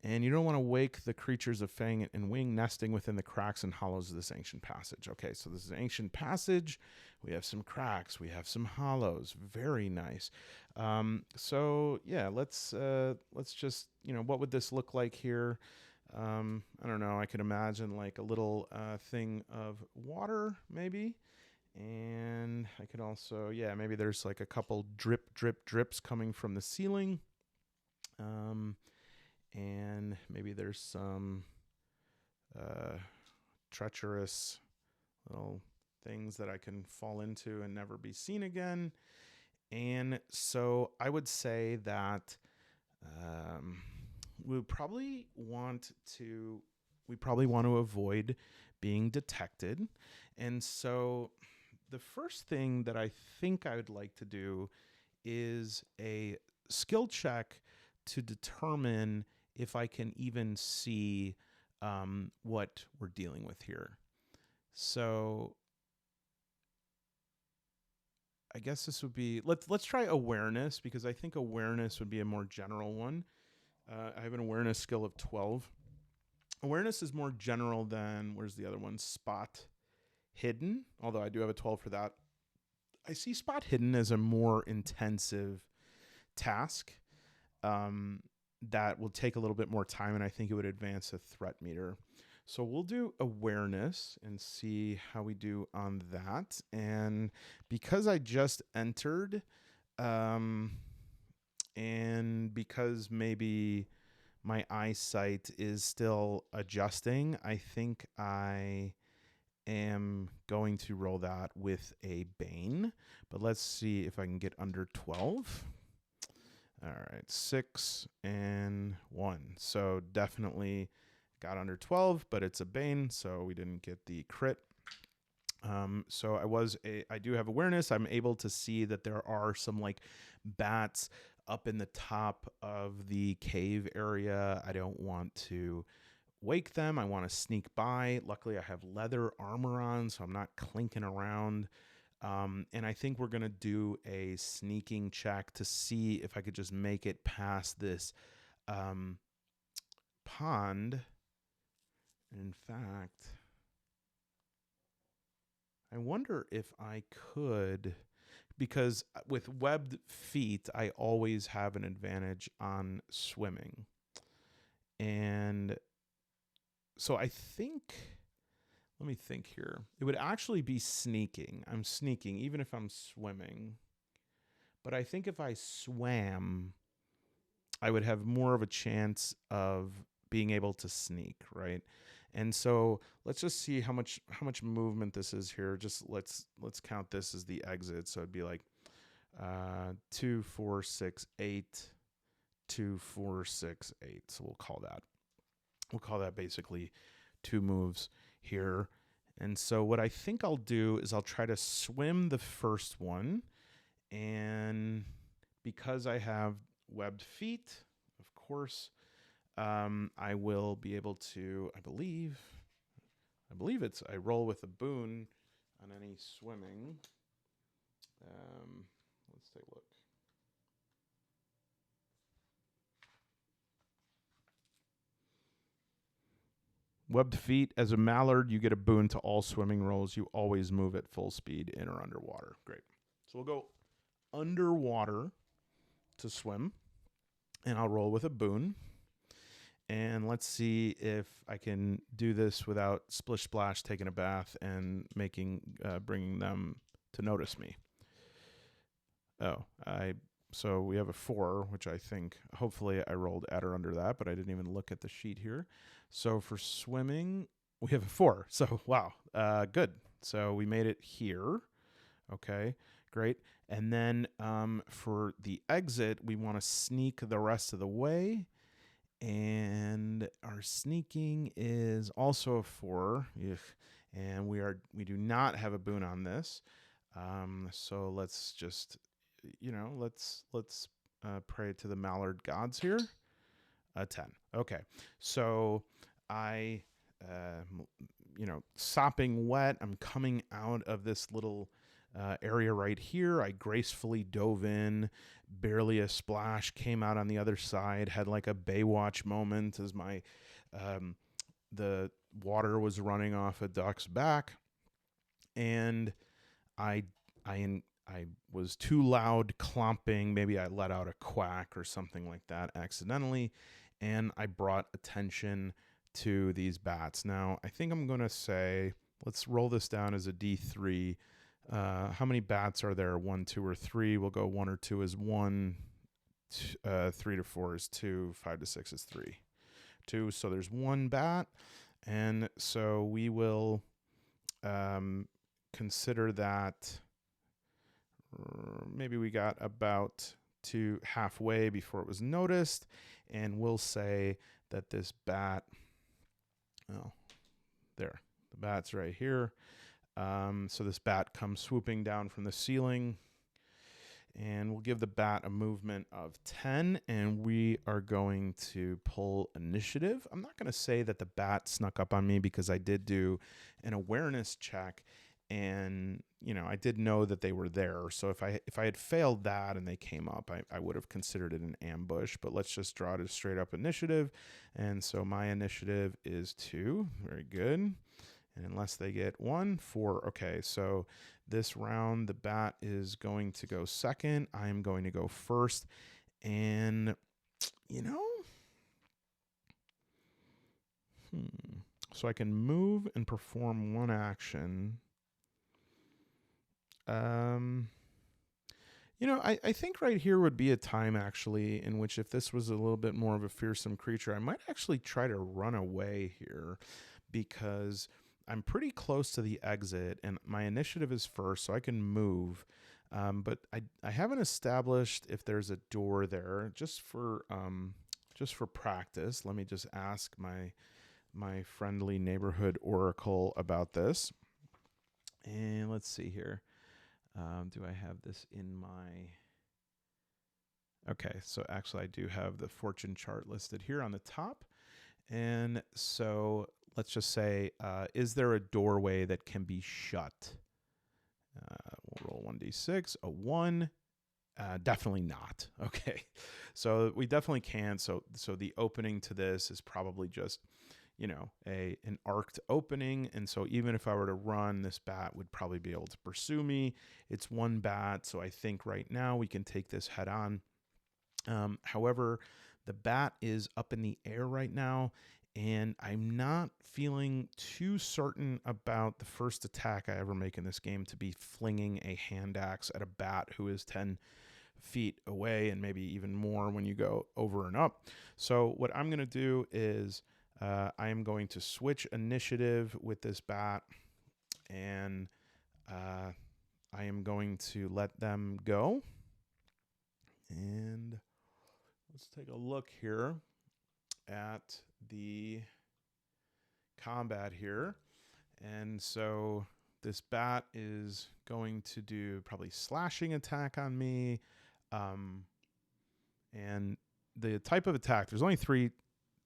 And you don't want to wake the creatures of fang and wing nesting within the cracks and hollows of this ancient passage. Okay, so this is an ancient passage. We have some cracks. We have some hollows. Very nice. So yeah, let's just, what would this look like here? I don't know. I could imagine like a little thing of water, maybe. And I could also, maybe there's like a couple drips coming from the ceiling. And maybe there's some treacherous little things that I can fall into and never be seen again. And so I would say that we probably want to avoid being detected. And so the first thing that I think I would like to do is a skill check to determine if I can even see what we're dealing with here. So I guess this would be, let's try awareness, because I think awareness would be a more general one. I have an awareness skill of 12. Awareness is more general than, where's the other one? Spot hidden, although I do have a 12 for that. I see spot hidden as a more intensive task. That will take a little bit more time, and I think it would advance a threat meter. So we'll do awareness and see how we do on that. And because I just entered, and because maybe my eyesight is still adjusting, I think I am going to roll that with a Bane. But let's see if I can get under 12. All right, 6 and 1. So definitely got under 12, but it's a Bane, so we didn't get the crit. So I do have awareness. I'm able to see that there are some like bats up in the top of the cave area. I don't want to wake them. I want to sneak by. Luckily, I have leather armor on, so I'm not clinking around. And I think we're going to do a sneaking check to see if I could just make it past this pond. In fact, I wonder if I could, because with webbed feet, I always have an advantage on swimming. And so I think, let me think here. It would actually be sneaking. I'm sneaking even if I'm swimming. But I think if I swam, I would have more of a chance of being able to sneak, right? And so let's just see how much movement this is here. Just let's count this as the exit. So it'd be like 2, 4, 6, 8, 2, 4, 6, 8. So we'll call that basically 2 moves here. And so what I think I'll do is I'll try to swim the first one, and because I have webbed feet, of course, I will be able to, I believe I roll with a boon on any swimming. Let's take a look. Webbed feet, as a mallard, you get a boon to all swimming rolls. You always move at full speed in or underwater. Great. So we'll go underwater to swim, and I'll roll with a boon. And let's see if I can do this without Splish Splash taking a bath and bringing them to notice me. So we have a 4, which I think hopefully I rolled at or under that, but I didn't even look at the sheet here. So for swimming, we have a 4. So wow, good. So we made it here. Okay, great. And then for the exit, we want to sneak the rest of the way. And our sneaking is also a 4. Ugh. And we do not have a boon on this. So let's just, let's pray to the mallard gods here. A 10. Okay. So I, sopping wet, I'm coming out of this little area right here. I gracefully dove in, barely a splash, came out on the other side, had like a Baywatch moment as my the water was running off a duck's back, and I was too loud clomping. Maybe I let out a quack or something like that accidentally, and I brought attention to these bats. Now, I think I'm going to say, let's roll this down as a D3. How many bats are there? 1, 2, or 3? We'll go 1 or 2 is 1. 3 to 4 is 2. 5 to 6 is 3. 2. So there's 1 bat. And so we will consider that maybe we got about to halfway before it was noticed. And we'll say that this bat, the bat's right here. So this bat comes swooping down from the ceiling, and we'll give the bat a movement of 10, and we are going to pull initiative. I'm not going to say that the bat snuck up on me because I did do an awareness check, and I did know that they were there. So if I had failed that and they came up, I would have considered it an ambush. But let's just draw it as straight up initiative, and so my initiative is 2. Very good. And unless they get 1, 4. Okay, so this round, the bat is going to go second. I'm going to go first. And, so I can move and perform 1 action. I think right here would be a time, actually, in which if this was a little bit more of a fearsome creature, I might actually try to run away here, because I'm pretty close to the exit, and my initiative is first, so I can move. But I haven't established if there's a door there. Just for practice, let me just ask my friendly neighborhood oracle about this. And let's see here. Do I have this in my... Okay, so actually I do have the fortune chart listed here on the top. And so let's just say, is there a doorway that can be shut? We'll roll 1d6, a 1. Definitely not. Okay, so we definitely can. So the opening to this is probably just, you know, an arced opening. And so even if I were to run, this bat would probably be able to pursue me. It's one bat, so I think right now we can take this head on. However, the bat is up in the air right now, and I'm not feeling too certain about the first attack I ever make in this game to be flinging a hand axe at a bat who is 10 feet away and maybe even more when you go over and up. So what I'm going to do is I am going to switch initiative with this bat, and I am going to let them go. And let's take a look here at the combat here. And so this bat is going to do probably slashing attack on me. And the type of attack, there's only 3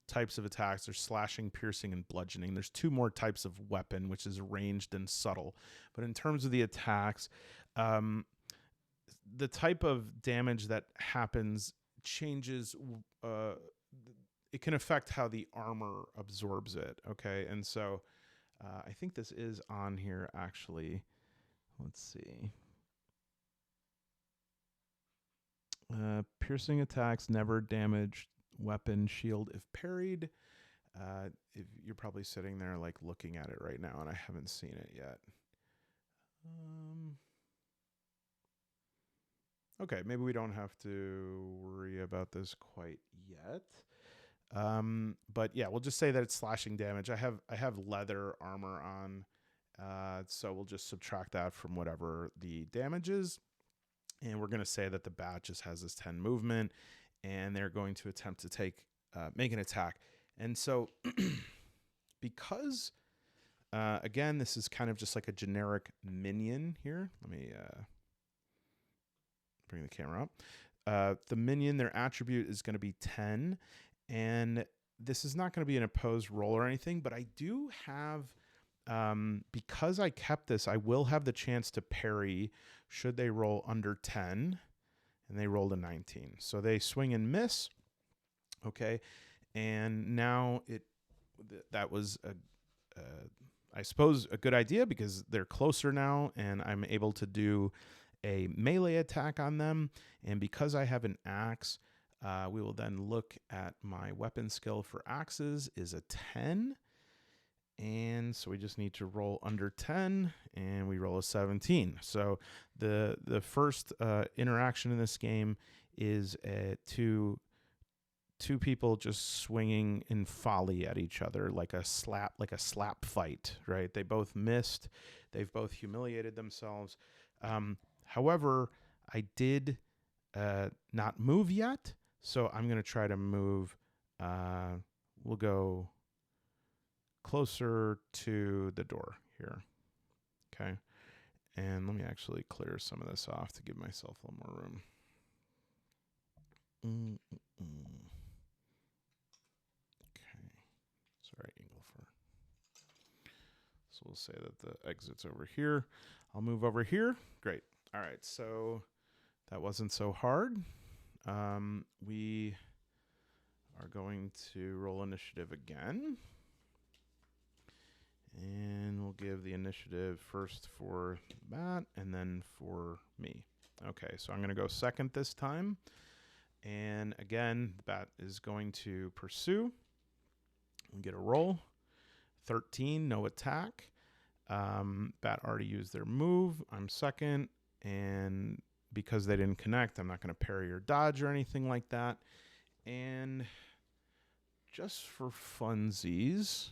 types of attacks. There's slashing, piercing, and bludgeoning. There's 2 more types of weapon, which is ranged and subtle. But in terms of the attacks, the type of damage that happens changes. It can affect how the armor absorbs it. Okay, and so I think this is on here actually. Let's see. Piercing attacks never damage weapon shield if parried. If you're probably sitting there like looking at it right now, and I haven't seen it yet. Okay, maybe we don't have to worry about this quite yet. But yeah, we'll just say that it's slashing damage. I have leather armor on, so we'll just subtract that from whatever the damage is. And we're going to say that the bat just has this 10 movement, and they're going to attempt to make an attack. And so because, again, this is kind of just like a generic minion here. Let me bring the camera up. The minion, their attribute is going to be 10, and this is not going to be an opposed roll or anything, but I do have, because I kept this, I will have the chance to parry should they roll under 10, and they rolled a 19. So they swing and miss. Okay, and now that was I suppose a good idea because they're closer now, and I'm able to do a melee attack on them. And because I have an axe, we will then look at my weapon skill for axes is a 10. And so we just need to roll under 10, and we roll a 17. So the first interaction in this game is two people just swinging in folly at each other like a slap fight, right? They both missed. They've both humiliated themselves. However, I did not move yet, so I'm going to try to move. We'll go closer to the door here. Okay. And let me actually clear some of this off to give myself a little more room. Okay. Sorry, Engleford. So we'll say that the exit's over here. I'll move over here. Great. All right. So that wasn't so hard. We are going to roll initiative again. And we'll give the initiative first for that and then for me. Okay, so I'm going to go second this time. And again, the bat is going to pursue. We get a roll. 13, no attack. Bat already used their move. I'm second. And because they didn't connect, I'm not going to parry or dodge or anything like that. And just for funsies,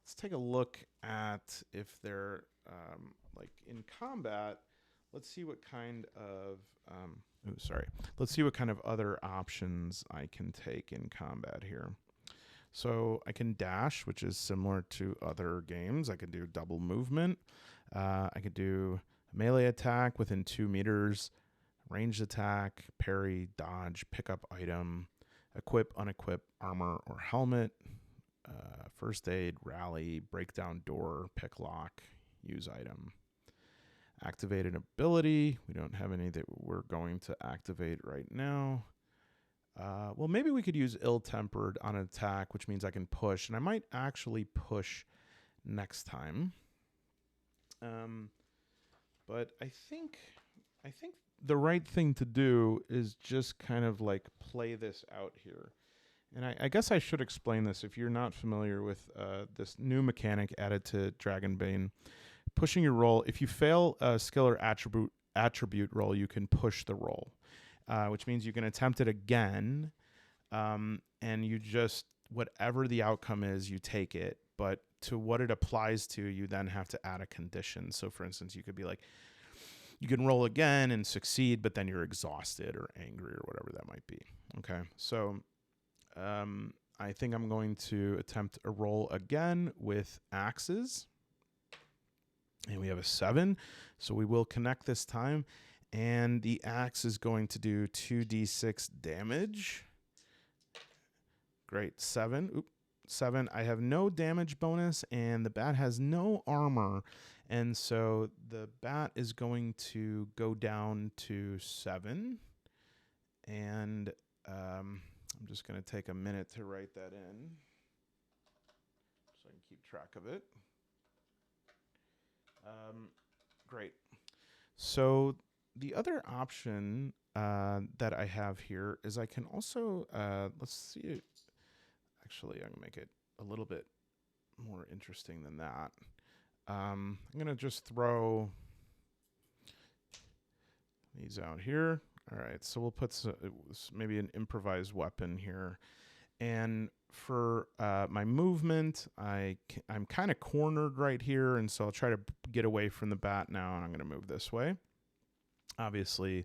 let's take a look at if they're like in combat. Let's see what kind of Let's see what kind of other options I can take in combat here. So I can dash, which is similar to other games. I can do double movement. I could do a melee attack within 2 meters, ranged attack, parry, dodge, pick up item, equip, unequip, armor or helmet, first aid, rally, break down door, pick lock, use item. Activate an ability. We don't have any that we're going to activate right now. Well, maybe we could use ill-tempered on an attack, which means I can push, and I might actually push next time. But I think the right thing to do is just kind of like play this out here. And I guess I should explain this if you're not familiar with this new mechanic added to Dragonbane. Pushing your roll, if you fail a skill or attribute roll, you can push the roll, which means you can attempt it again, and you just, whatever the outcome is, you take it. But to what it applies to, you then have to add a condition. So, for instance, you could be like, you can roll again and succeed, but then you're exhausted or angry or whatever that might be. Okay, so I think I'm going to attempt a roll again with axes. And we have a 7, so we will connect this time. And the axe is going to do 2d6 damage. Great, 7. Oop, 7. I have no damage bonus, and the bat has no armor. And so the bat is going to go down to 7. And I'm just going to take a minute to write that in so I can keep track of it. Great. So the other option that I have here is I can also, let's see, actually I'm going to make it a little bit more interesting than that. I'm going to just throw these out here. All right, so we'll put maybe an improvised weapon here. And for my movement, I'm kind of cornered right here, and so I'll try to get away from the bat now, and I'm going to move this way. Obviously,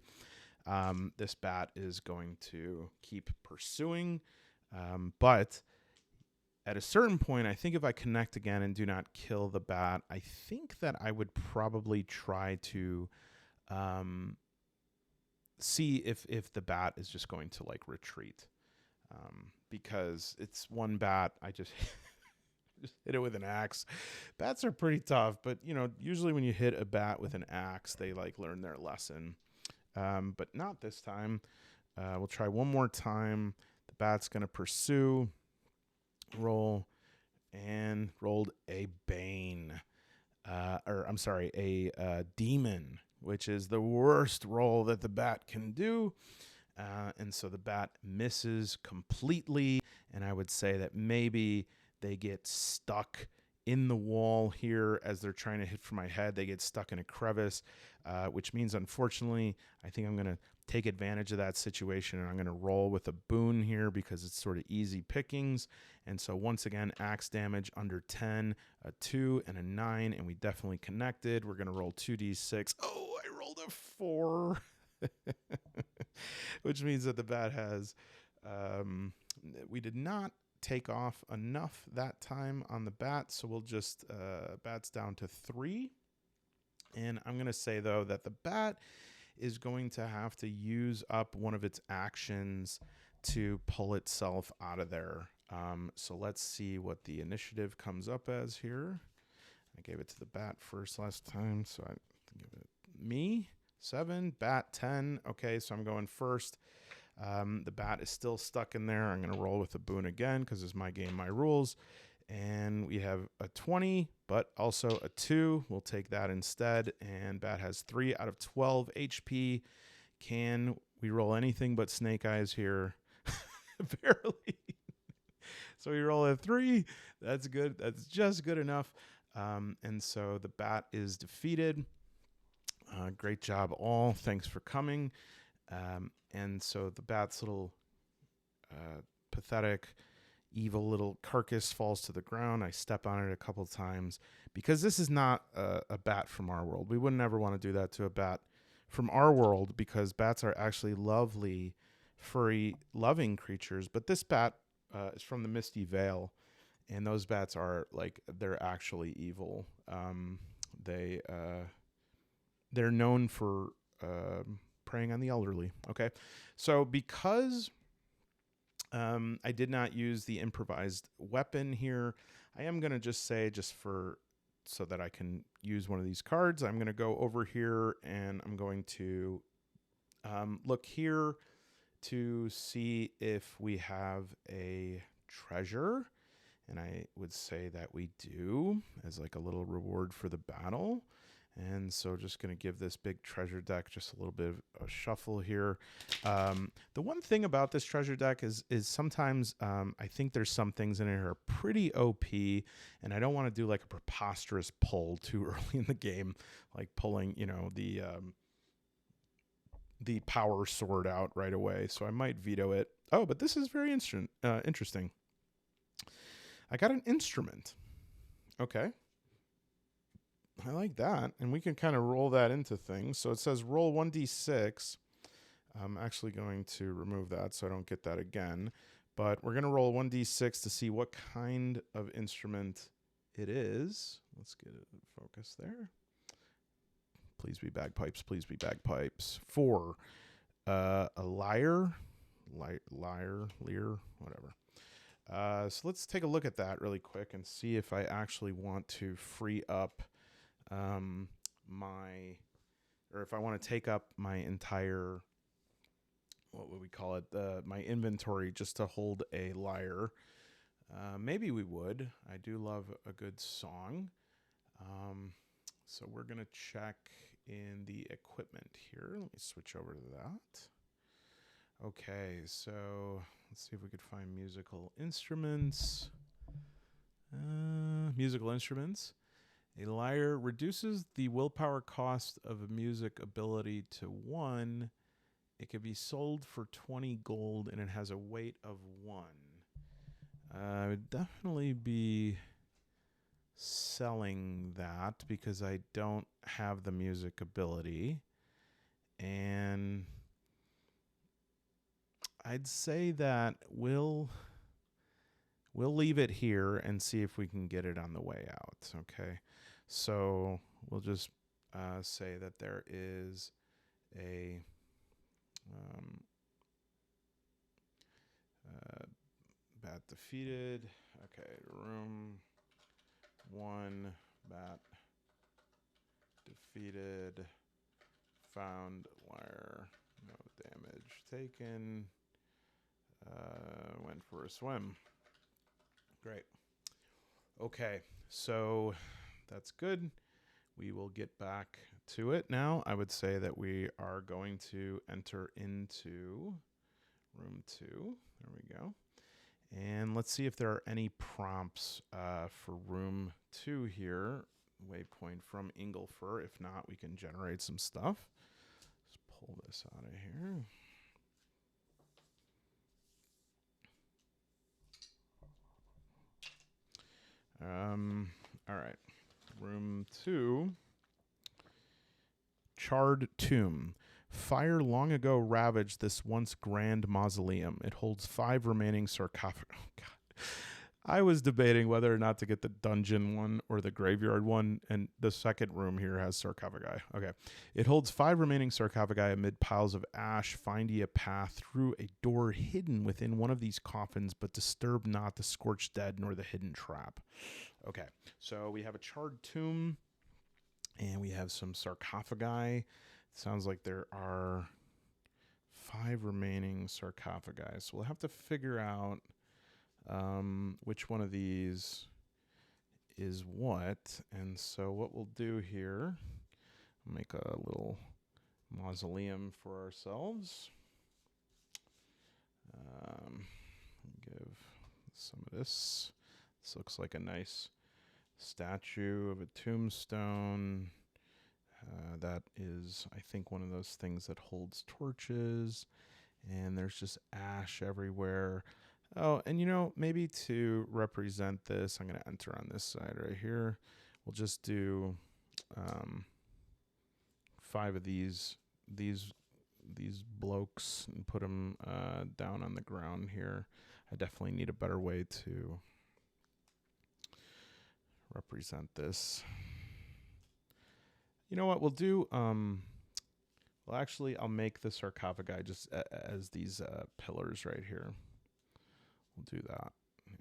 this bat is going to keep pursuing, but at a certain point, I think if I connect again and do not kill the bat, I think that I would probably try to see if the bat is just going to like retreat. Because it's one bat. I just hit it with an axe. Bats are pretty tough, but you know, usually when you hit a bat with an axe, they like learn their lesson. But not this time. We'll try one more time. The bat's gonna pursue. Roll, and rolled a bane. A demon, which is the worst roll that the bat can do. And so the bat misses completely, and I would say that maybe they get stuck in the wall here as they're trying to hit for my head. They get stuck in a crevice, which means, unfortunately, I think I'm going to take advantage of that situation, and I'm going to roll with a boon here because it's sort of easy pickings. And so once again, axe damage under 10, a 2, and a 9, and we definitely connected. We're going to roll 2d6. Oh, I rolled a 4. Which means that the bat has, we did not take off enough that time on the bat, so we'll just, bat's down to 3. And I'm going to say, though, that the bat is going to have to use up one of its actions to pull itself out of there. So let's see what the initiative comes up as here. I gave it to the bat first last time, so I give it me. 7, bat 10. Okay, so I'm going first. The bat is still stuck in there. I'm going to roll with a boon again because it's my game, my rules. And we have a 20, but also a 2. We'll take that instead. And bat has 3 out of 12 HP. Can we roll anything but snake eyes here? Barely. So we roll a 3. That's good. That's just good enough. And so the bat is defeated. Great job, all. Thanks for coming. And so the bat's little pathetic, evil little carcass falls to the ground. I step on it a couple times because this is not a bat from our world. We wouldn't ever want to do that to a bat from our world because bats are actually lovely, furry, loving creatures. But this bat is from the Misty Vale, and those bats are like, they're actually evil. they're known for preying on the elderly. Okay, so because I did not use the improvised weapon here, I am going to just say, so that I can use one of these cards, I'm going to go over here and I'm going to look here to see if we have a treasure. And I would say that we do, as like a little reward for the battle. And so just going to give this big treasure deck just a little bit of a shuffle here. The one thing about this treasure deck is sometimes I think there's some things in it that are pretty OP, and I don't want to do like a preposterous pull too early in the game, like pulling, the power sword out right away. So I might veto it. Oh, but this is very interesting. I got an instrument. Okay. I like that. And we can kind of roll that into things. So it says roll 1d6. I'm actually going to remove that so I don't get that again. But we're going to roll 1d6 to see what kind of instrument it is. Let's get it focused there. Please be bagpipes. Please be bagpipes. 4. A lyre, whatever. So let's take a look at that really quick and see if I actually want to free up if I want to take up my entire, what would we call it? My inventory just to hold a lyre. Maybe we would. I do love a good song. So we're going to check in the equipment here. Let me switch over to that. Okay, so let's see if we could find musical instruments. Musical instruments. A lyre reduces the willpower cost of a music ability to 1. It can be sold for 20 gold, and it has a weight of 1. I would definitely be selling that because I don't have the music ability. And I'd say that we'll leave it here and see if we can get it on the way out. Okay, so we'll just say that there is a bat defeated. Okay, room 1, bat defeated, found lyre, no damage taken, went for a swim. Great. Okay, so that's good. We will get back to it now. I would say that we are going to enter into room 2. There we go. And let's see if there are any prompts for room 2 here. Waypoint from Inglefur. If not, we can generate some stuff. Let's pull this out of here. All right. Room 2. Charred Tomb. Fire long ago ravaged this once grand mausoleum. It holds 5 remaining sarcophagi. Oh, God. I was debating whether or not to get the dungeon one or the graveyard one, and the second room here has sarcophagi. Okay. It holds 5 remaining sarcophagi amid piles of ash. Find ye a path through a door hidden within one of these coffins, but disturb not the scorched dead nor the hidden trap. Okay. So we have a charred tomb, and we have some sarcophagi. It sounds like there are 5 remaining sarcophagi. So we'll have to figure out which one of these is what. And so what we'll do here, make a little mausoleum for ourselves. Give some of this. This looks like a nice statue of a tombstone. That is, I think, one of those things that holds torches. And there's just ash everywhere. Oh, and maybe to represent this, I'm going to enter on this side right here. We'll just do 5 of these blokes and put them down on the ground here. I definitely need a better way to represent this. You know what we'll do? Well, actually, I'll make the sarcophagi just as these pillars right here. We'll do that.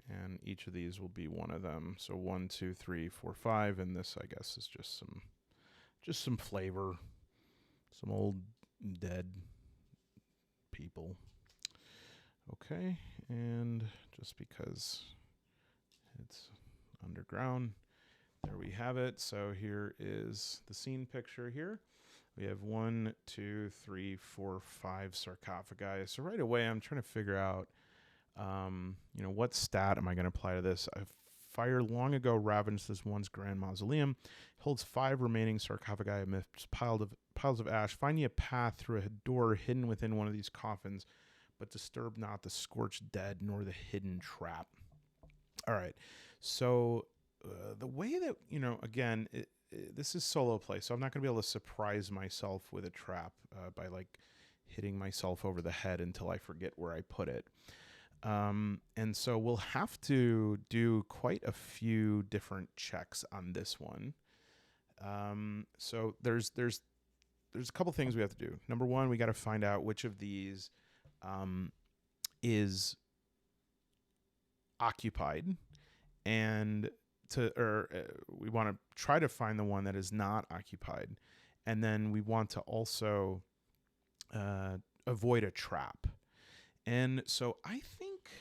And each of these will be one of them. So 1, 2, 3, 4, 5. And this, I guess, is just some flavor. Some old dead people. Okay. And just because it's underground, there we have it. So here is the scene picture here. We have 1, 2, 3, 4, 5 sarcophagi. So right away, I'm trying to figure out, what stat am I going to apply to this? A fire long ago ravaged this once grand mausoleum. It holds 5 remaining sarcophagi amidst piles of ash. Find ye a path through a door hidden within one of these coffins, but disturb not the scorched dead nor the hidden trap. All right. So the way that, again, this is solo play, so I'm not going to be able to surprise myself with a trap by like hitting myself over the head until I forget where I put it. And so we'll have to do quite a few different checks on this one. So there's a couple things we have to do. Number one, we got to find out which of these is occupied, and we want to try to find the one that is not occupied, and then we want to also avoid a trap. And so I think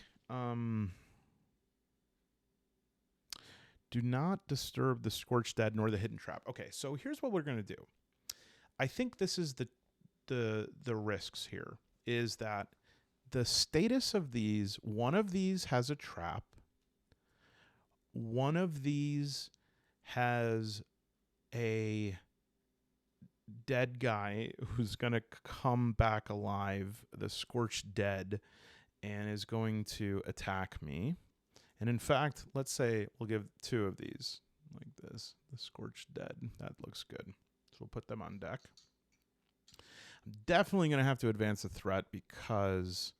do not disturb the scorched dead nor the hidden trap. Okay, so here's what we're going to do. I think this is the risks here, is that the status of these, one of these has a trap, one of these has a dead guy who's going to come back alive, the scorched dead, and is going to attack me. And in fact, let's say we'll give 2 of these like this, the scorched dead. That looks good. So we'll put them on deck. I'm definitely going to have to advance the threat because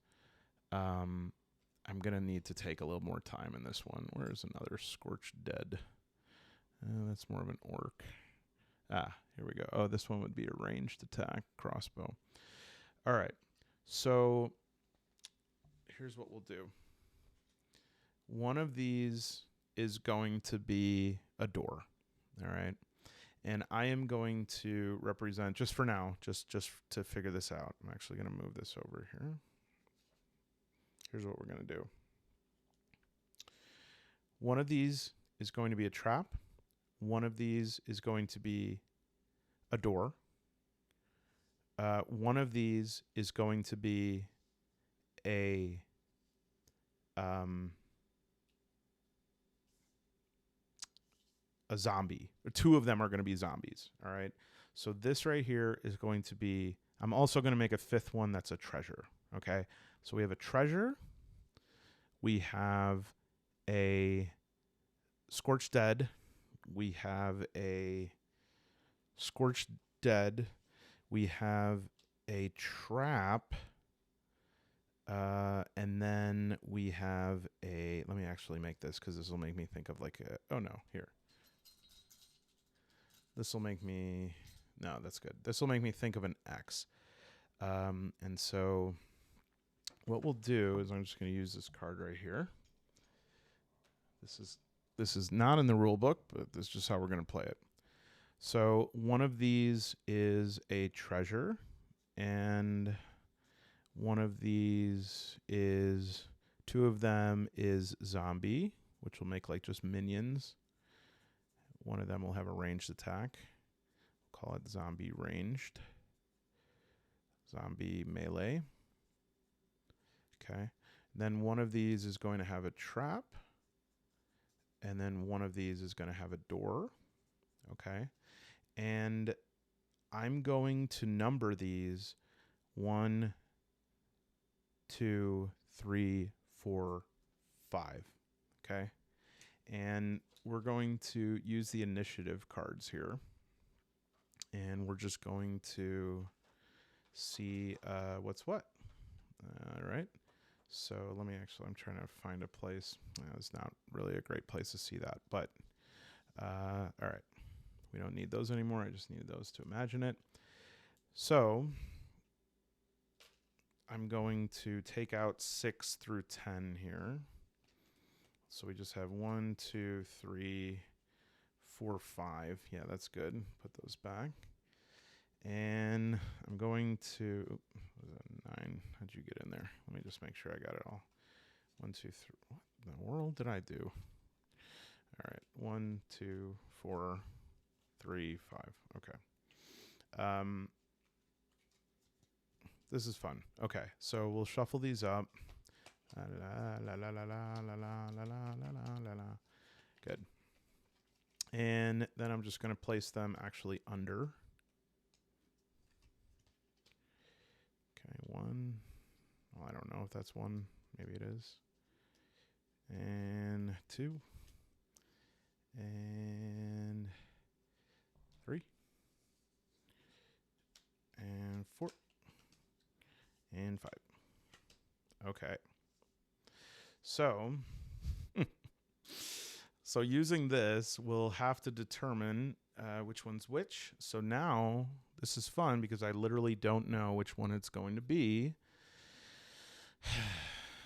I'm going to need to take a little more time in this one. Where's another scorched dead? That's more of an orc. Here we go. Oh, this one would be a ranged attack, crossbow. All right. So here's what we'll do. One of these is going to be a door. All right. And I am going to represent, just for now, just to figure this out. I'm actually going to move this over here. Here's what we're going to do. One of these is going to be a trap. One of these is going to be a door. One of these is going to be a zombie. 2 of them are going to be zombies. All right. So this right here is going to be, I'm also going to make a 5th one that's a treasure. Okay. So we have a treasure. We have a scorched dead. We have a scorched dead. We have a trap. And then we have a, let me actually make this because this will make me think of like a, oh no, here. This will make me, no, that's good. This will make me think of an X. And so what we'll do is I'm just going to use this card right here. This is not in the rule book, but this is just how we're going to play it. So one of these is a treasure, and one of these is, 2 of them is zombie, which will make like just minions. One of them will have a ranged attack. We'll call it zombie ranged. Zombie melee. Okay. Then one of these is going to have a trap. And then one of these is going to have a door. Okay. And I'm going to number these 1, 2, 3, 4, 5. Okay. And we're going to use the initiative cards here. And we're just going to see what's what. All right. So let me actually, I'm trying to find a place. It's not really a great place to see that, but all right. We don't need those anymore. I just needed those to imagine it. So I'm going to take out 6 through 10 here. So we just have 1, 2, 3, 4, 5. Yeah, that's good. Put those back. And I'm going to, what was that, 9? How'd you get in there? Let me just make sure I got it all. 1, 2, 3. What in the world did I do? All right. 1, 2, 4, 3, 5. Okay. This is fun. Okay, so we'll shuffle these up. Good. And then I'm just going to place them actually under. Okay, 1. Well, I don't know if that's 1. Maybe it is. And 2. And 3. And 4. And 5. Okay. So, so using this, we'll have to determine which one's which. So now, this is fun because I literally don't know which one it's going to be.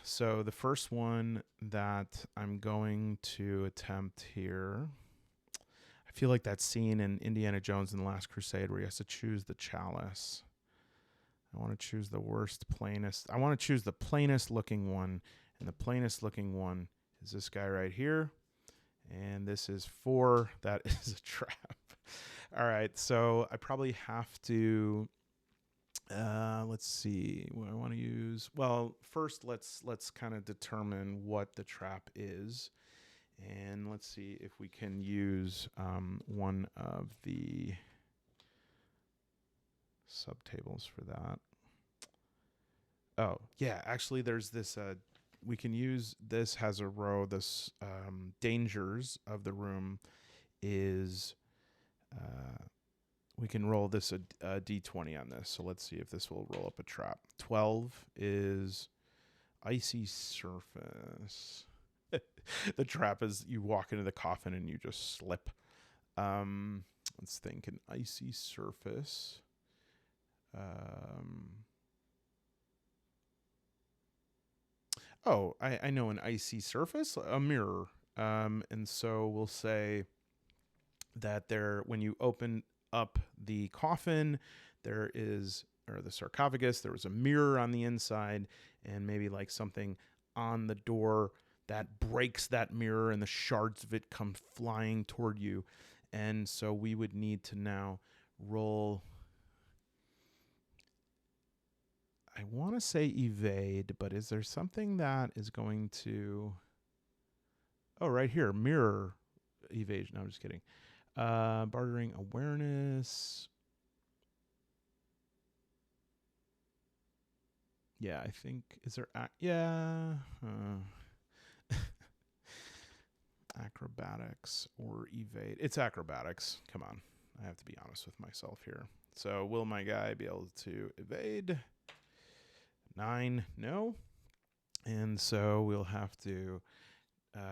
So the first one that I'm going to attempt here, I feel like that scene in Indiana Jones and the Last Crusade where he has to choose the chalice. I want to choose the worst, plainest. I want to choose the plainest looking one. And the plainest looking one is this guy right here. And this is 4. That is a trap. All right. So I probably have to, let's see what I want to use. Well, first let's kind of determine what the trap is. And let's see if we can use one of the subtables for that. Oh, yeah, actually there's this, we can use, this has a row, this dangers of the room is, we can roll this a d20 on this. So let's see if this will roll up a trap. 12 is icy surface. The trap is you walk into the coffin and you just slip. Let's think, an icy surface. Oh, I know an icy surface, a mirror. And so we'll say that there, when you open up the coffin, there is, or the sarcophagus, there was a mirror on the inside and maybe like something on the door that breaks that mirror and the shards of it come flying toward you. And so we would need to now roll, I want to say evade, but is there something that is going to, oh, right here, mirror evasion. No, I'm just kidding. Bartering awareness. Yeah, I think, is there, yeah. Acrobatics or evade. It's acrobatics. Come on. I have to be honest with myself here. So will my guy be able to evade? 9, no. And so we'll have to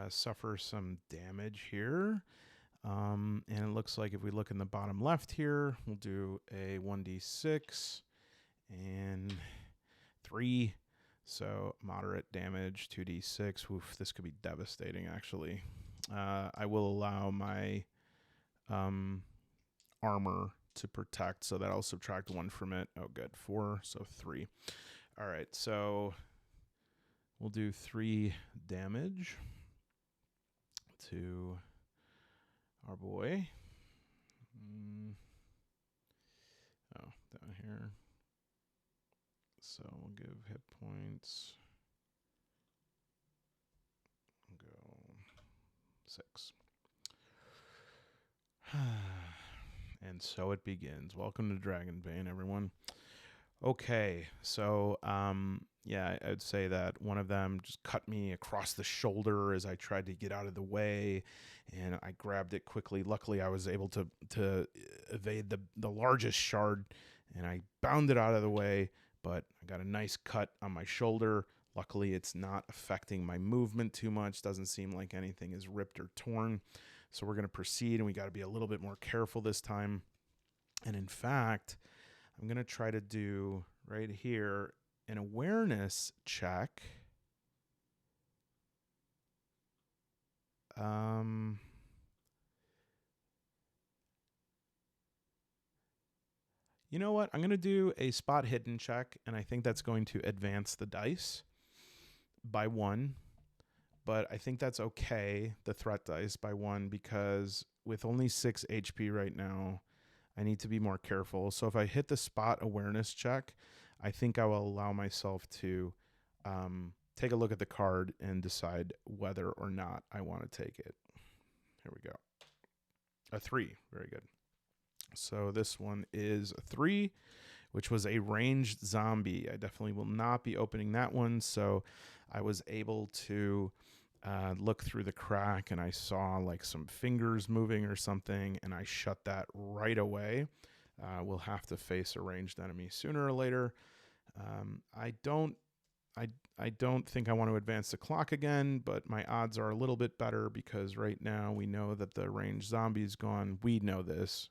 suffer some damage here. And it looks like if we look in the bottom left here, we'll do a 1d6 and 3. So moderate damage, 2d6. Oof, this could be devastating, actually. I will allow my armor to protect, so that'll subtract 1 from it. Oh, good. 4, so 3. All right, so we'll do 3 damage to our boy. Oh, down here. So we'll give hit points. We'll go 6. And so it begins. Welcome to Dragonbane, everyone. Okay, so yeah, I'd say that one of them just cut me across the shoulder as I tried to get out of the way, and I grabbed it quickly. Luckily, I was able to evade the largest shard, and I bounded out of the way, but I got a nice cut on my shoulder. Luckily, it's not affecting my movement too much. Doesn't seem like anything is ripped or torn. So we're going to proceed, and we got to be a little bit more careful this time. And in fact, I'm going to try to do right here an awareness check. You know what? I'm going to do a spot hidden check, and I think that's going to advance the dice by 1. But I think that's okay, the threat dice, by 1, because with only 6 HP right now, I need to be more careful. So if I hit the spot awareness check, I think I will allow myself to take a look at the card and decide whether or not I want to take it. Here we go. A 3. Very good. So this one is a 3, which was a ranged zombie. I definitely will not be opening that one. So I was able to look through the crack, and I saw like some fingers moving or something, and I shut that right away. We'll have to face a ranged enemy sooner or later. I don't think I want to advance the clock again, but my odds are a little bit better because right now we know that the ranged zombie's gone. We know this.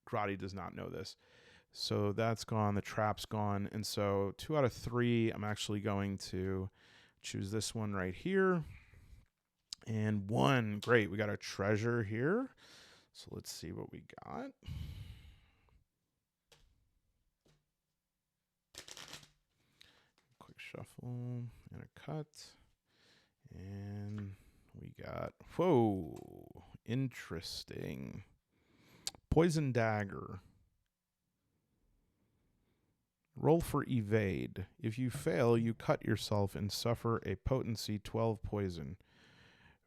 Groddy does not know this. So that's gone. The trap's gone. And so 2 out of 3, I'm actually going to choose this one right here. And 1. Great. We got a treasure here. So let's see what we got. Quick shuffle and a cut. And we got, whoa, interesting. Poison dagger. Roll for evade. If you fail, you cut yourself and suffer a potency 12 poison.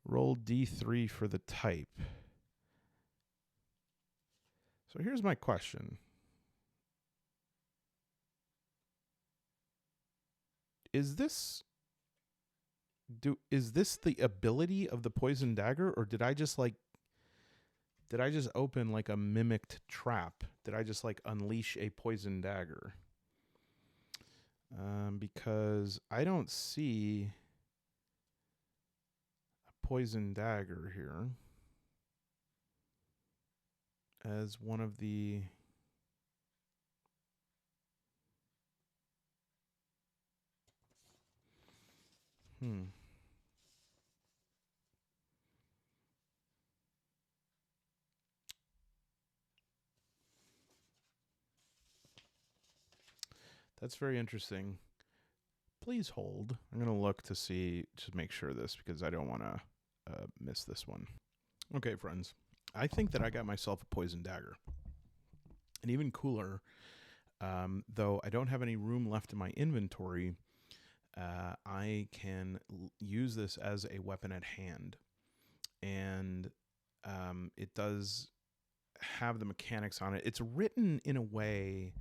Roll D3 for the type. So here's my question. Is this the ability of the poison dagger, or did I just open like a mimicked trap? Did I just like unleash a poison dagger? Because I don't see a poison dagger here as one of the... That's very interesting. Please hold. I'm going to look to see, to make sure this, because I don't want to miss this one. Okay, friends. I think that I got myself a poison dagger. And even cooler, though I don't have any room left in my inventory, I can use this as a weapon at hand. And it does have the mechanics on it. It's written in a way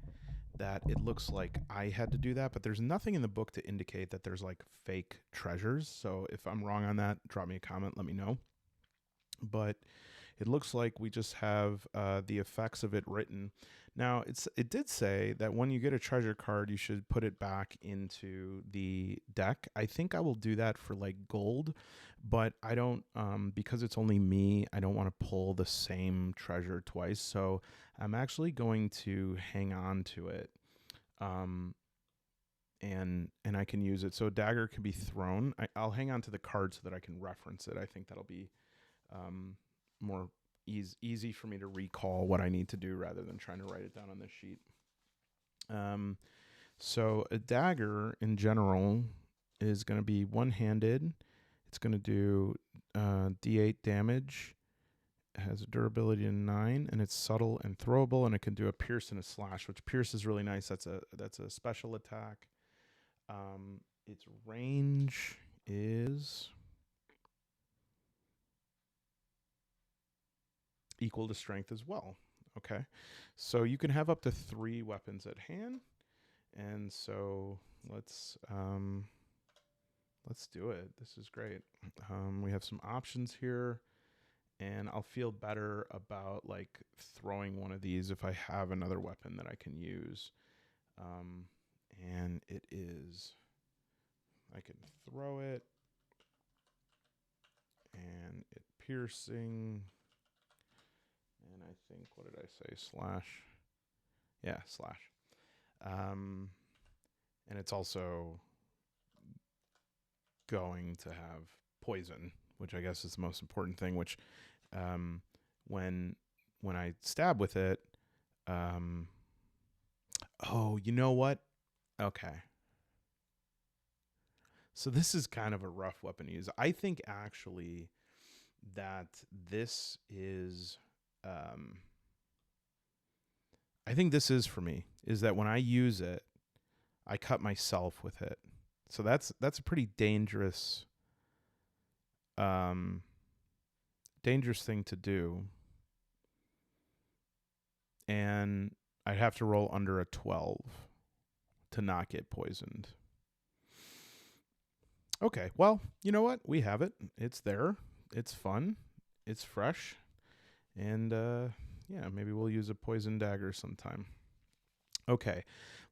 that it looks like I had to do that, but there's nothing in the book to indicate that there's like fake treasures. So if I'm wrong on that, drop me a comment, let me know. But it looks like we just have the effects of it written. Now, it did say that when you get a treasure card, you should put it back into the deck. I think I will do that for like gold, but I don't, because it's only me, I don't want to pull the same treasure twice. So I'm actually going to hang on to it. And I can use it. So a dagger can be thrown. I'll hang on to the card so that I can reference it. I think that'll be more easy for me to recall what I need to do rather than trying to write it down on this sheet. So a dagger in general is going to be one-handed. It's going to do D8 damage. It has a durability of 9, and it's subtle and throwable, and it can do a pierce and a slash, which pierce is really nice. That's a special attack. Its range is equal to strength as well. Okay, so you can have up to 3 weapons at hand, and so let's do it. This is great. We have some options here, and I'll feel better about like throwing one of these if I have another weapon that I can use. And it is, I can throw it, piercing. And I think, what did I say? Slash. Yeah, slash. And it's also going to have poison, which I guess is the most important thing, which when I stab with it, oh, you know what? Okay. So this is kind of a rough weapon to use. I think actually that this is I think this is for me, is that when I use it, I cut myself with it. So that's a pretty dangerous thing to do. And I'd have to roll under a 12 to not get poisoned. Okay, well, you know what? We have it. It's there. It's fun. It's fresh. And yeah, maybe we'll use a poison dagger sometime. Okay,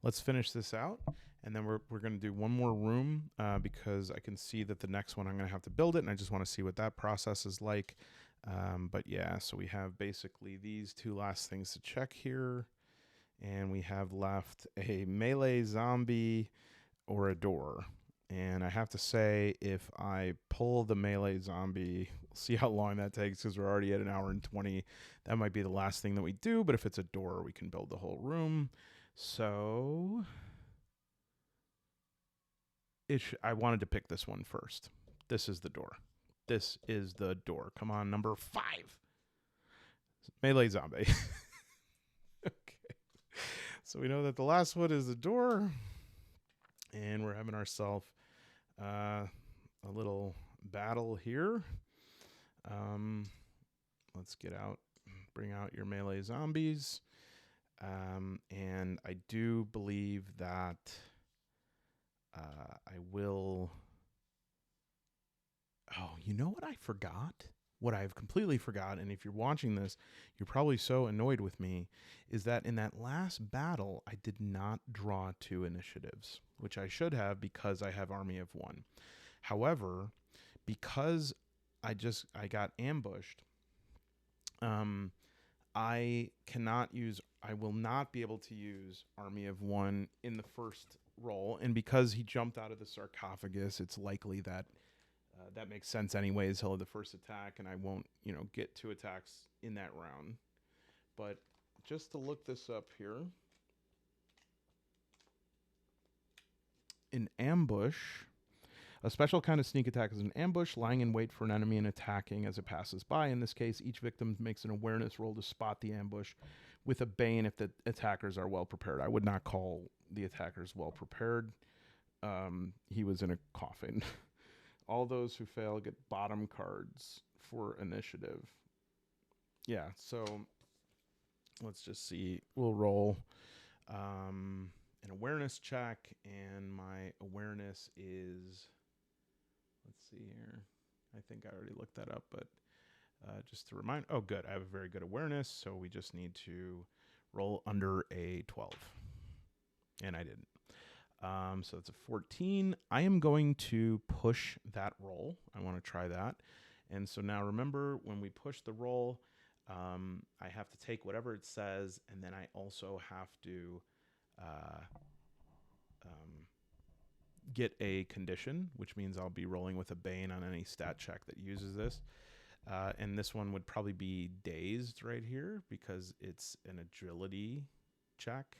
let's finish this out. And then we're going to do one more room because I can see that the next one I'm going to have to build it. And I just want to see what that process is like. But yeah, so we have basically these two last things to check here. And we have left a melee zombie or a door. And I have to say, if I pull the melee zombie, we'll see how long that takes because we're already at 1 hour and 20. That might be the last thing that we do. But if it's a door, we can build the whole room. So I wanted to pick this one first. This is the door. This is the door. Come on, number 5. Melee zombie. Okay. So we know that the last one is the door. And we're having ourselves a little battle here. Let's get out, bring out your melee zombies. And I do believe that I will. Oh, you know what I forgot? What I've completely forgot, and if you're watching this, you're probably so annoyed with me, is that in that last battle, I did not draw 2 initiatives, which I should have because I have Army of 1. However, because I got ambushed, I will not be able to use Army of 1 in the first roll, and because he jumped out of the sarcophagus, it's likely that that makes sense anyways. He'll have the first attack, and I won't, get 2 attacks in that round. But just to look this up here, an ambush, a special kind of sneak attack is an ambush, lying in wait for an enemy and attacking as it passes by. In this case, each victim makes an awareness roll to spot the ambush with a bane if the attackers are well prepared. I would not call the attackers well prepared. He was in a coffin. All those who fail get bottom cards for initiative. Yeah, so let's just see. We'll roll an awareness check, and my awareness is, let's see here. I think I already looked that up, but just to remind, oh, good. I have a very good awareness, so we just need to roll under a 12. And I didn't. So it's a 14. I am going to push that roll. I want to try that. And so now remember, when we push the roll, I have to take whatever it says, and then I also have to get a condition, which means I'll be rolling with a bane on any stat check that uses this. And this one would probably be dazed right here because it's an agility check.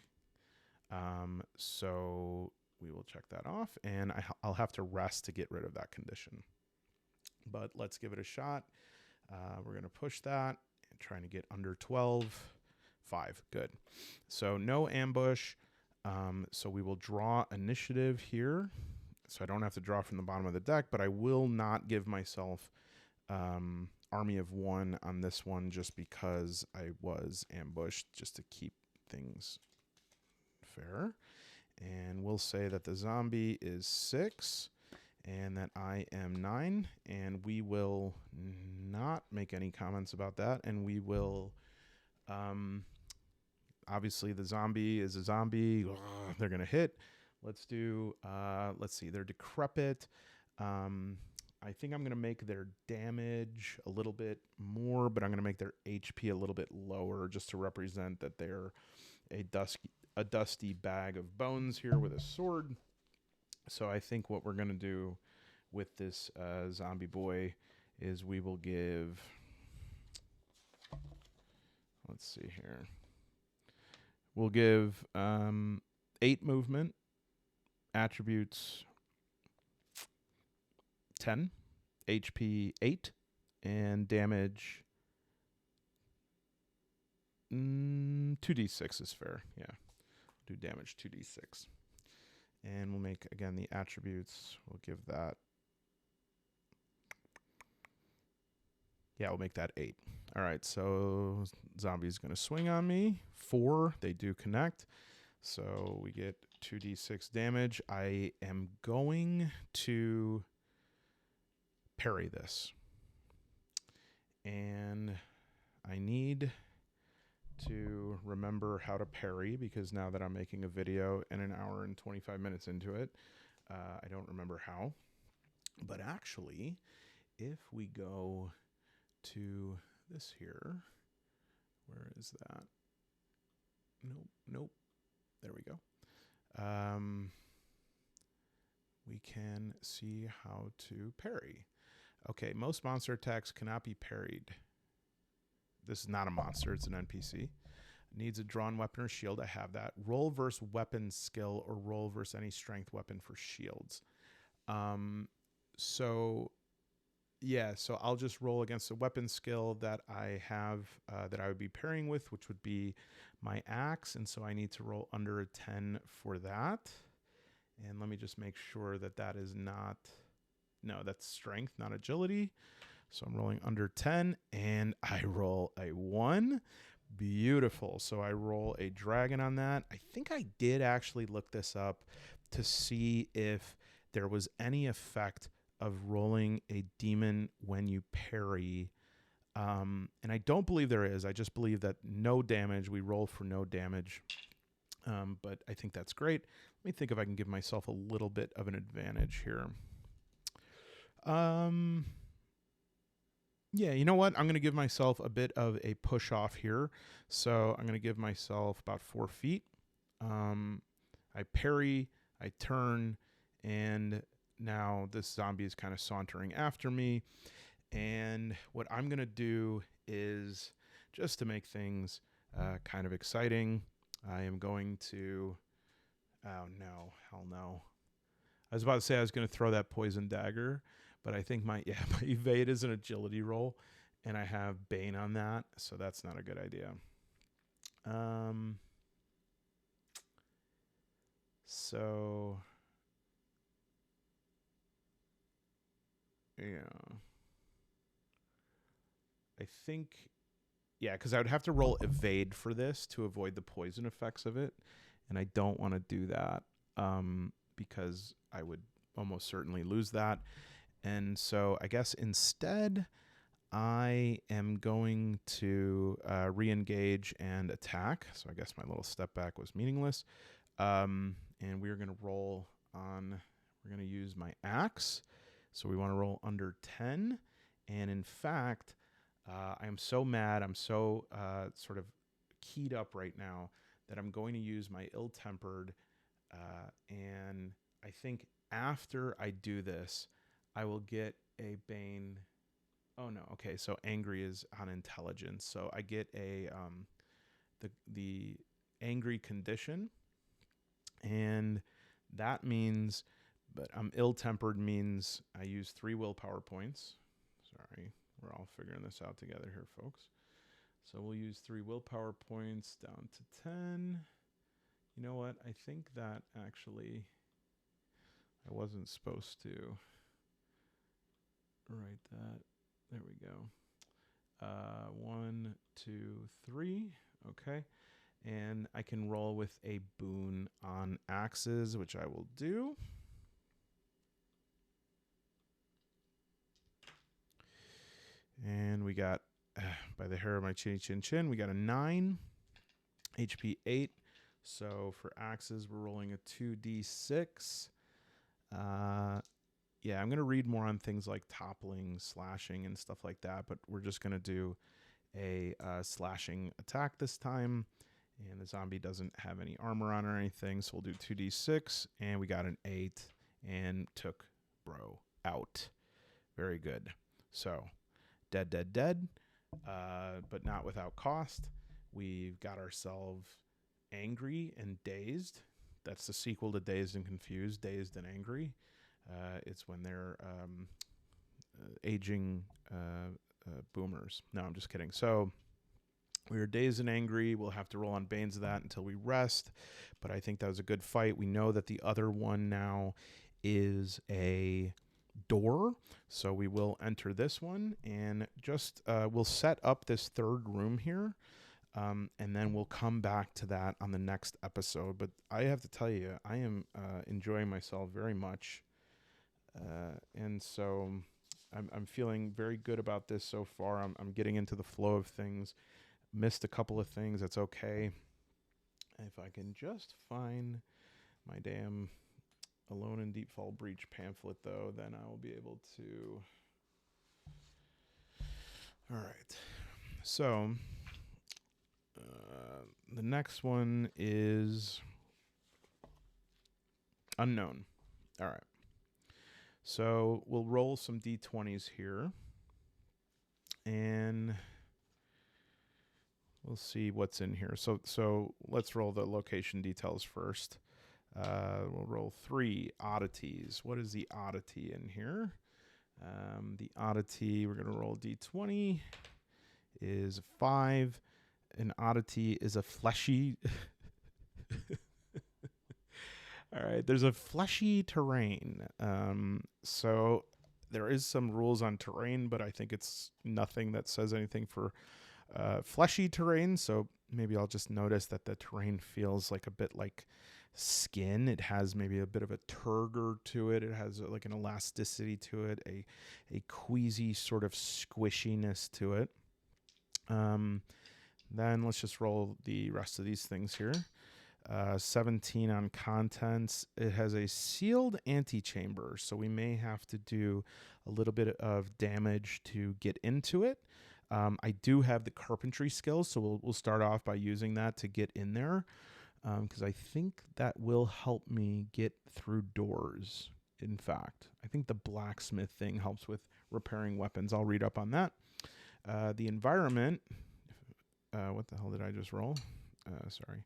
So we will check that off, and I'll have to rest to get rid of that condition. But let's give it a shot. We're going to push that and trying to get under 12. 5. Good. So no ambush. So we will draw initiative here. So I don't have to draw from the bottom of the deck, but I will not give myself Army of 1 on this one just because I was ambushed, just to keep things fair. And we'll say that the zombie is 6 and that I am 9, and we will not make any comments about that. And we will, obviously the zombie is a zombie. They're going to hit. Let's do, let's see, they're decrepit. I think I'm going to make their damage a little bit more, but I'm going to make their HP a little bit lower just to represent that they're a dusty bag of bones here with a sword. So I think what we're going to do with this zombie boy is we will give, let's see here, we'll give 8 movement, attributes 10, HP 8, and damage 2d6 is fair. Yeah, do damage 2d6. And we'll make, again, the attributes. We'll give that, yeah, we'll make that 8. All right, so zombie's going to swing on me. 4, they do connect. So we get 2d6 damage. I am going to parry this. And I need to remember how to parry, because now that I'm making a video and an hour and 25 minutes into it, I don't remember how. But actually, if we go to this here, where is that? Nope. There we go. We can see how to parry. Okay, most monster attacks cannot be parried. This is not a monster, it's an NPC. Needs a drawn weapon or shield. I have that. Roll versus weapon skill, or roll versus any strength weapon for shields. So I'll just roll against a weapon skill that I have, that I would be parrying with, which would be my axe. And so I need to roll under a 10 for that. And let me just make sure that that is not, no, that's strength, not agility. So I'm rolling under 10, and I roll a 1. Beautiful. So I roll a dragon on that. I think I did actually look this up to see if there was any effect of rolling a demon when you parry. And I don't believe there is. I just believe that no damage. We roll for no damage. But I think that's great. Let me think if I can give myself a little bit of an advantage here. Yeah, you know what? I'm going to give myself a bit of a push off here. So I'm going to give myself about 4 feet. I parry, I turn, and now this zombie is kind of sauntering after me. And what I'm going to do is, just to make things kind of exciting, I am going to, oh no, hell no. I was about to say I was going to throw that poison dagger, but I think my evade is an agility roll, and I have Bane on that, so that's not a good idea. So yeah, I think, yeah, because I would have to roll evade for this to avoid the poison effects of it, and I don't want to do that because I would almost certainly lose that. And so I guess instead I am going to re-engage and attack. So I guess my little step back was meaningless. And we're going to roll on, we're going to use my axe. So we want to roll under 10. And in fact, I am so mad, I'm so sort of keyed up right now that I'm going to use my ill-tempered. And I think after I do this, I will get a Bane. Oh no, okay, so angry is on intelligence. So I get a the angry condition, and that means, but I'm ill-tempered means I use 3 willpower points. Sorry, we're all figuring this out together here, folks. So we'll use 3 willpower points down to 10. You know what? I think that actually I wasn't supposed to write that. There we go. 1, 2, 3. Okay. And I can roll with a boon on axes, which I will do. And we got, by the hair of my chinny chin chin, we got a 9, HP 8. So for axes, we're rolling a 2d6. Yeah, yeah, I'm going to read more on things like toppling, slashing, and stuff like that, but we're just going to do a slashing attack this time. And the zombie doesn't have any armor on or anything, so we'll do 2d6, and we got an 8, and took bro out. Very good. So, dead, dead, dead, but not without cost. We've got ourselves angry and dazed. That's the sequel to Dazed and Confused, Dazed and Angry. It's when they're aging boomers. No, I'm just kidding. So we were dazed and angry. We'll have to roll on Banes of that until we rest. But I think that was a good fight. We know that the other one now is a door. So we will enter this one and just we'll set up this third room here. And then we'll come back to that on the next episode. But I have to tell you, I am enjoying myself very much. And so I'm feeling very good about this so far. I'm getting into the flow of things. Missed a couple of things. That's okay. If I can just find my damn Alone in Deepfall Breach pamphlet, though, then I will be able to. All right. So the next one is unknown. All right. So we'll roll some d20s here. And we'll see what's in here. So let's roll the location details first. We'll roll 3 oddities. What is the oddity in here? The oddity, we're going to roll d20, is 5. An oddity is a fleshy... All right, there's a fleshy terrain. So there is some rules on terrain, but I think it's nothing that says anything for fleshy terrain. So maybe I'll just notice that the terrain feels like a bit like skin. It has maybe a bit of a turgor to it. It has like an elasticity to it, a queasy sort of squishiness to it. Then let's just roll the rest of these things here. 17 on contents. It has a sealed antechamber, so we may have to do a little bit of damage to get into it. I do have the carpentry skills, so we'll start off by using that to get in there, because I think that will help me get through doors. In fact, I think the blacksmith thing helps with repairing weapons. I'll read up on that. The environment. What the hell did I just roll? Sorry.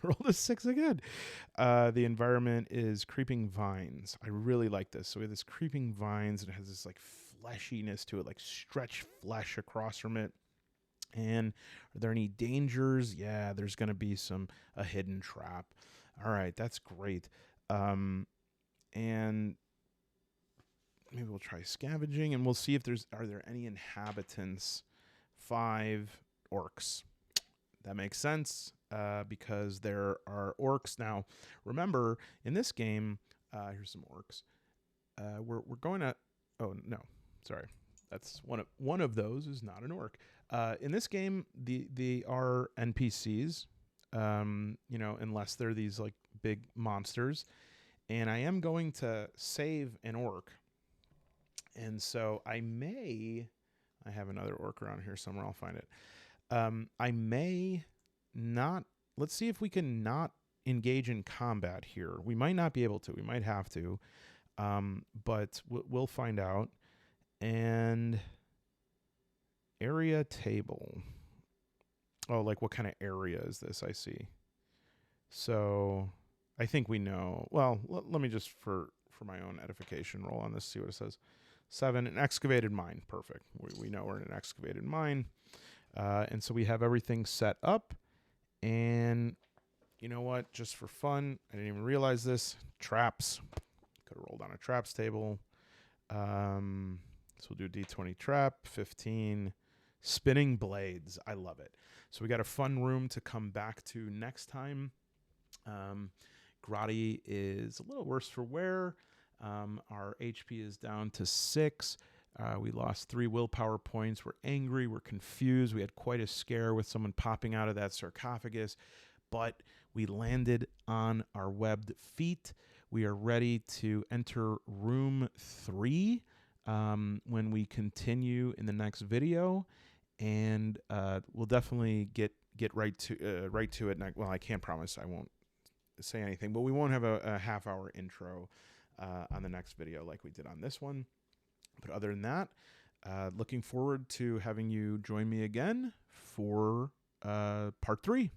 Rolled a 6 again. The environment is creeping vines. I really like this. So we have this creeping vines, and it has this like fleshiness to it, like stretched flesh across from it. And are there any dangers? Yeah, there's going to be a hidden trap. All right, that's great. And maybe we'll try scavenging, and we'll see if are there any inhabitants. 5 orcs. That makes sense. Because there are orcs. Now, remember, in this game, here's some orcs. We're going to... Oh, no. Sorry. That's one of those is not an orc. In this game, they are NPCs, unless they're these, like, big monsters. And I am going to save an orc. And so I have another orc around here somewhere. I'll find it. I may... not, let's see if we can not engage in combat here. We might not be able to. We might have to, but we'll find out. And area table. Oh, like what kind of area is this? I see. So I think we know. Well, let me just for my own edification roll on this. See what it says. 7, an excavated mine. Perfect. We know we're in an excavated mine, and so we have everything set up. And you know what? Just for fun, I didn't even realize this. Traps. Could have rolled on a traps table. So we'll do D20 trap. 15. Spinning blades. I love it. So we got a fun room to come back to next time. Groddy is a little worse for wear. Our HP is down to 6. We lost 3 willpower points. We're angry. We're confused. We had quite a scare with someone popping out of that sarcophagus, but we landed on our webbed feet. we are ready to enter room 3 when we continue in the next video, and we'll definitely get right to it. Well, I can't promise I won't say anything, but we won't have a half-hour intro on the next video like we did on this one. But other than that, looking forward to having you join me again for part 3.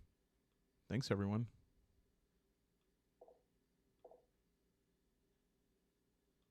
Thanks, everyone.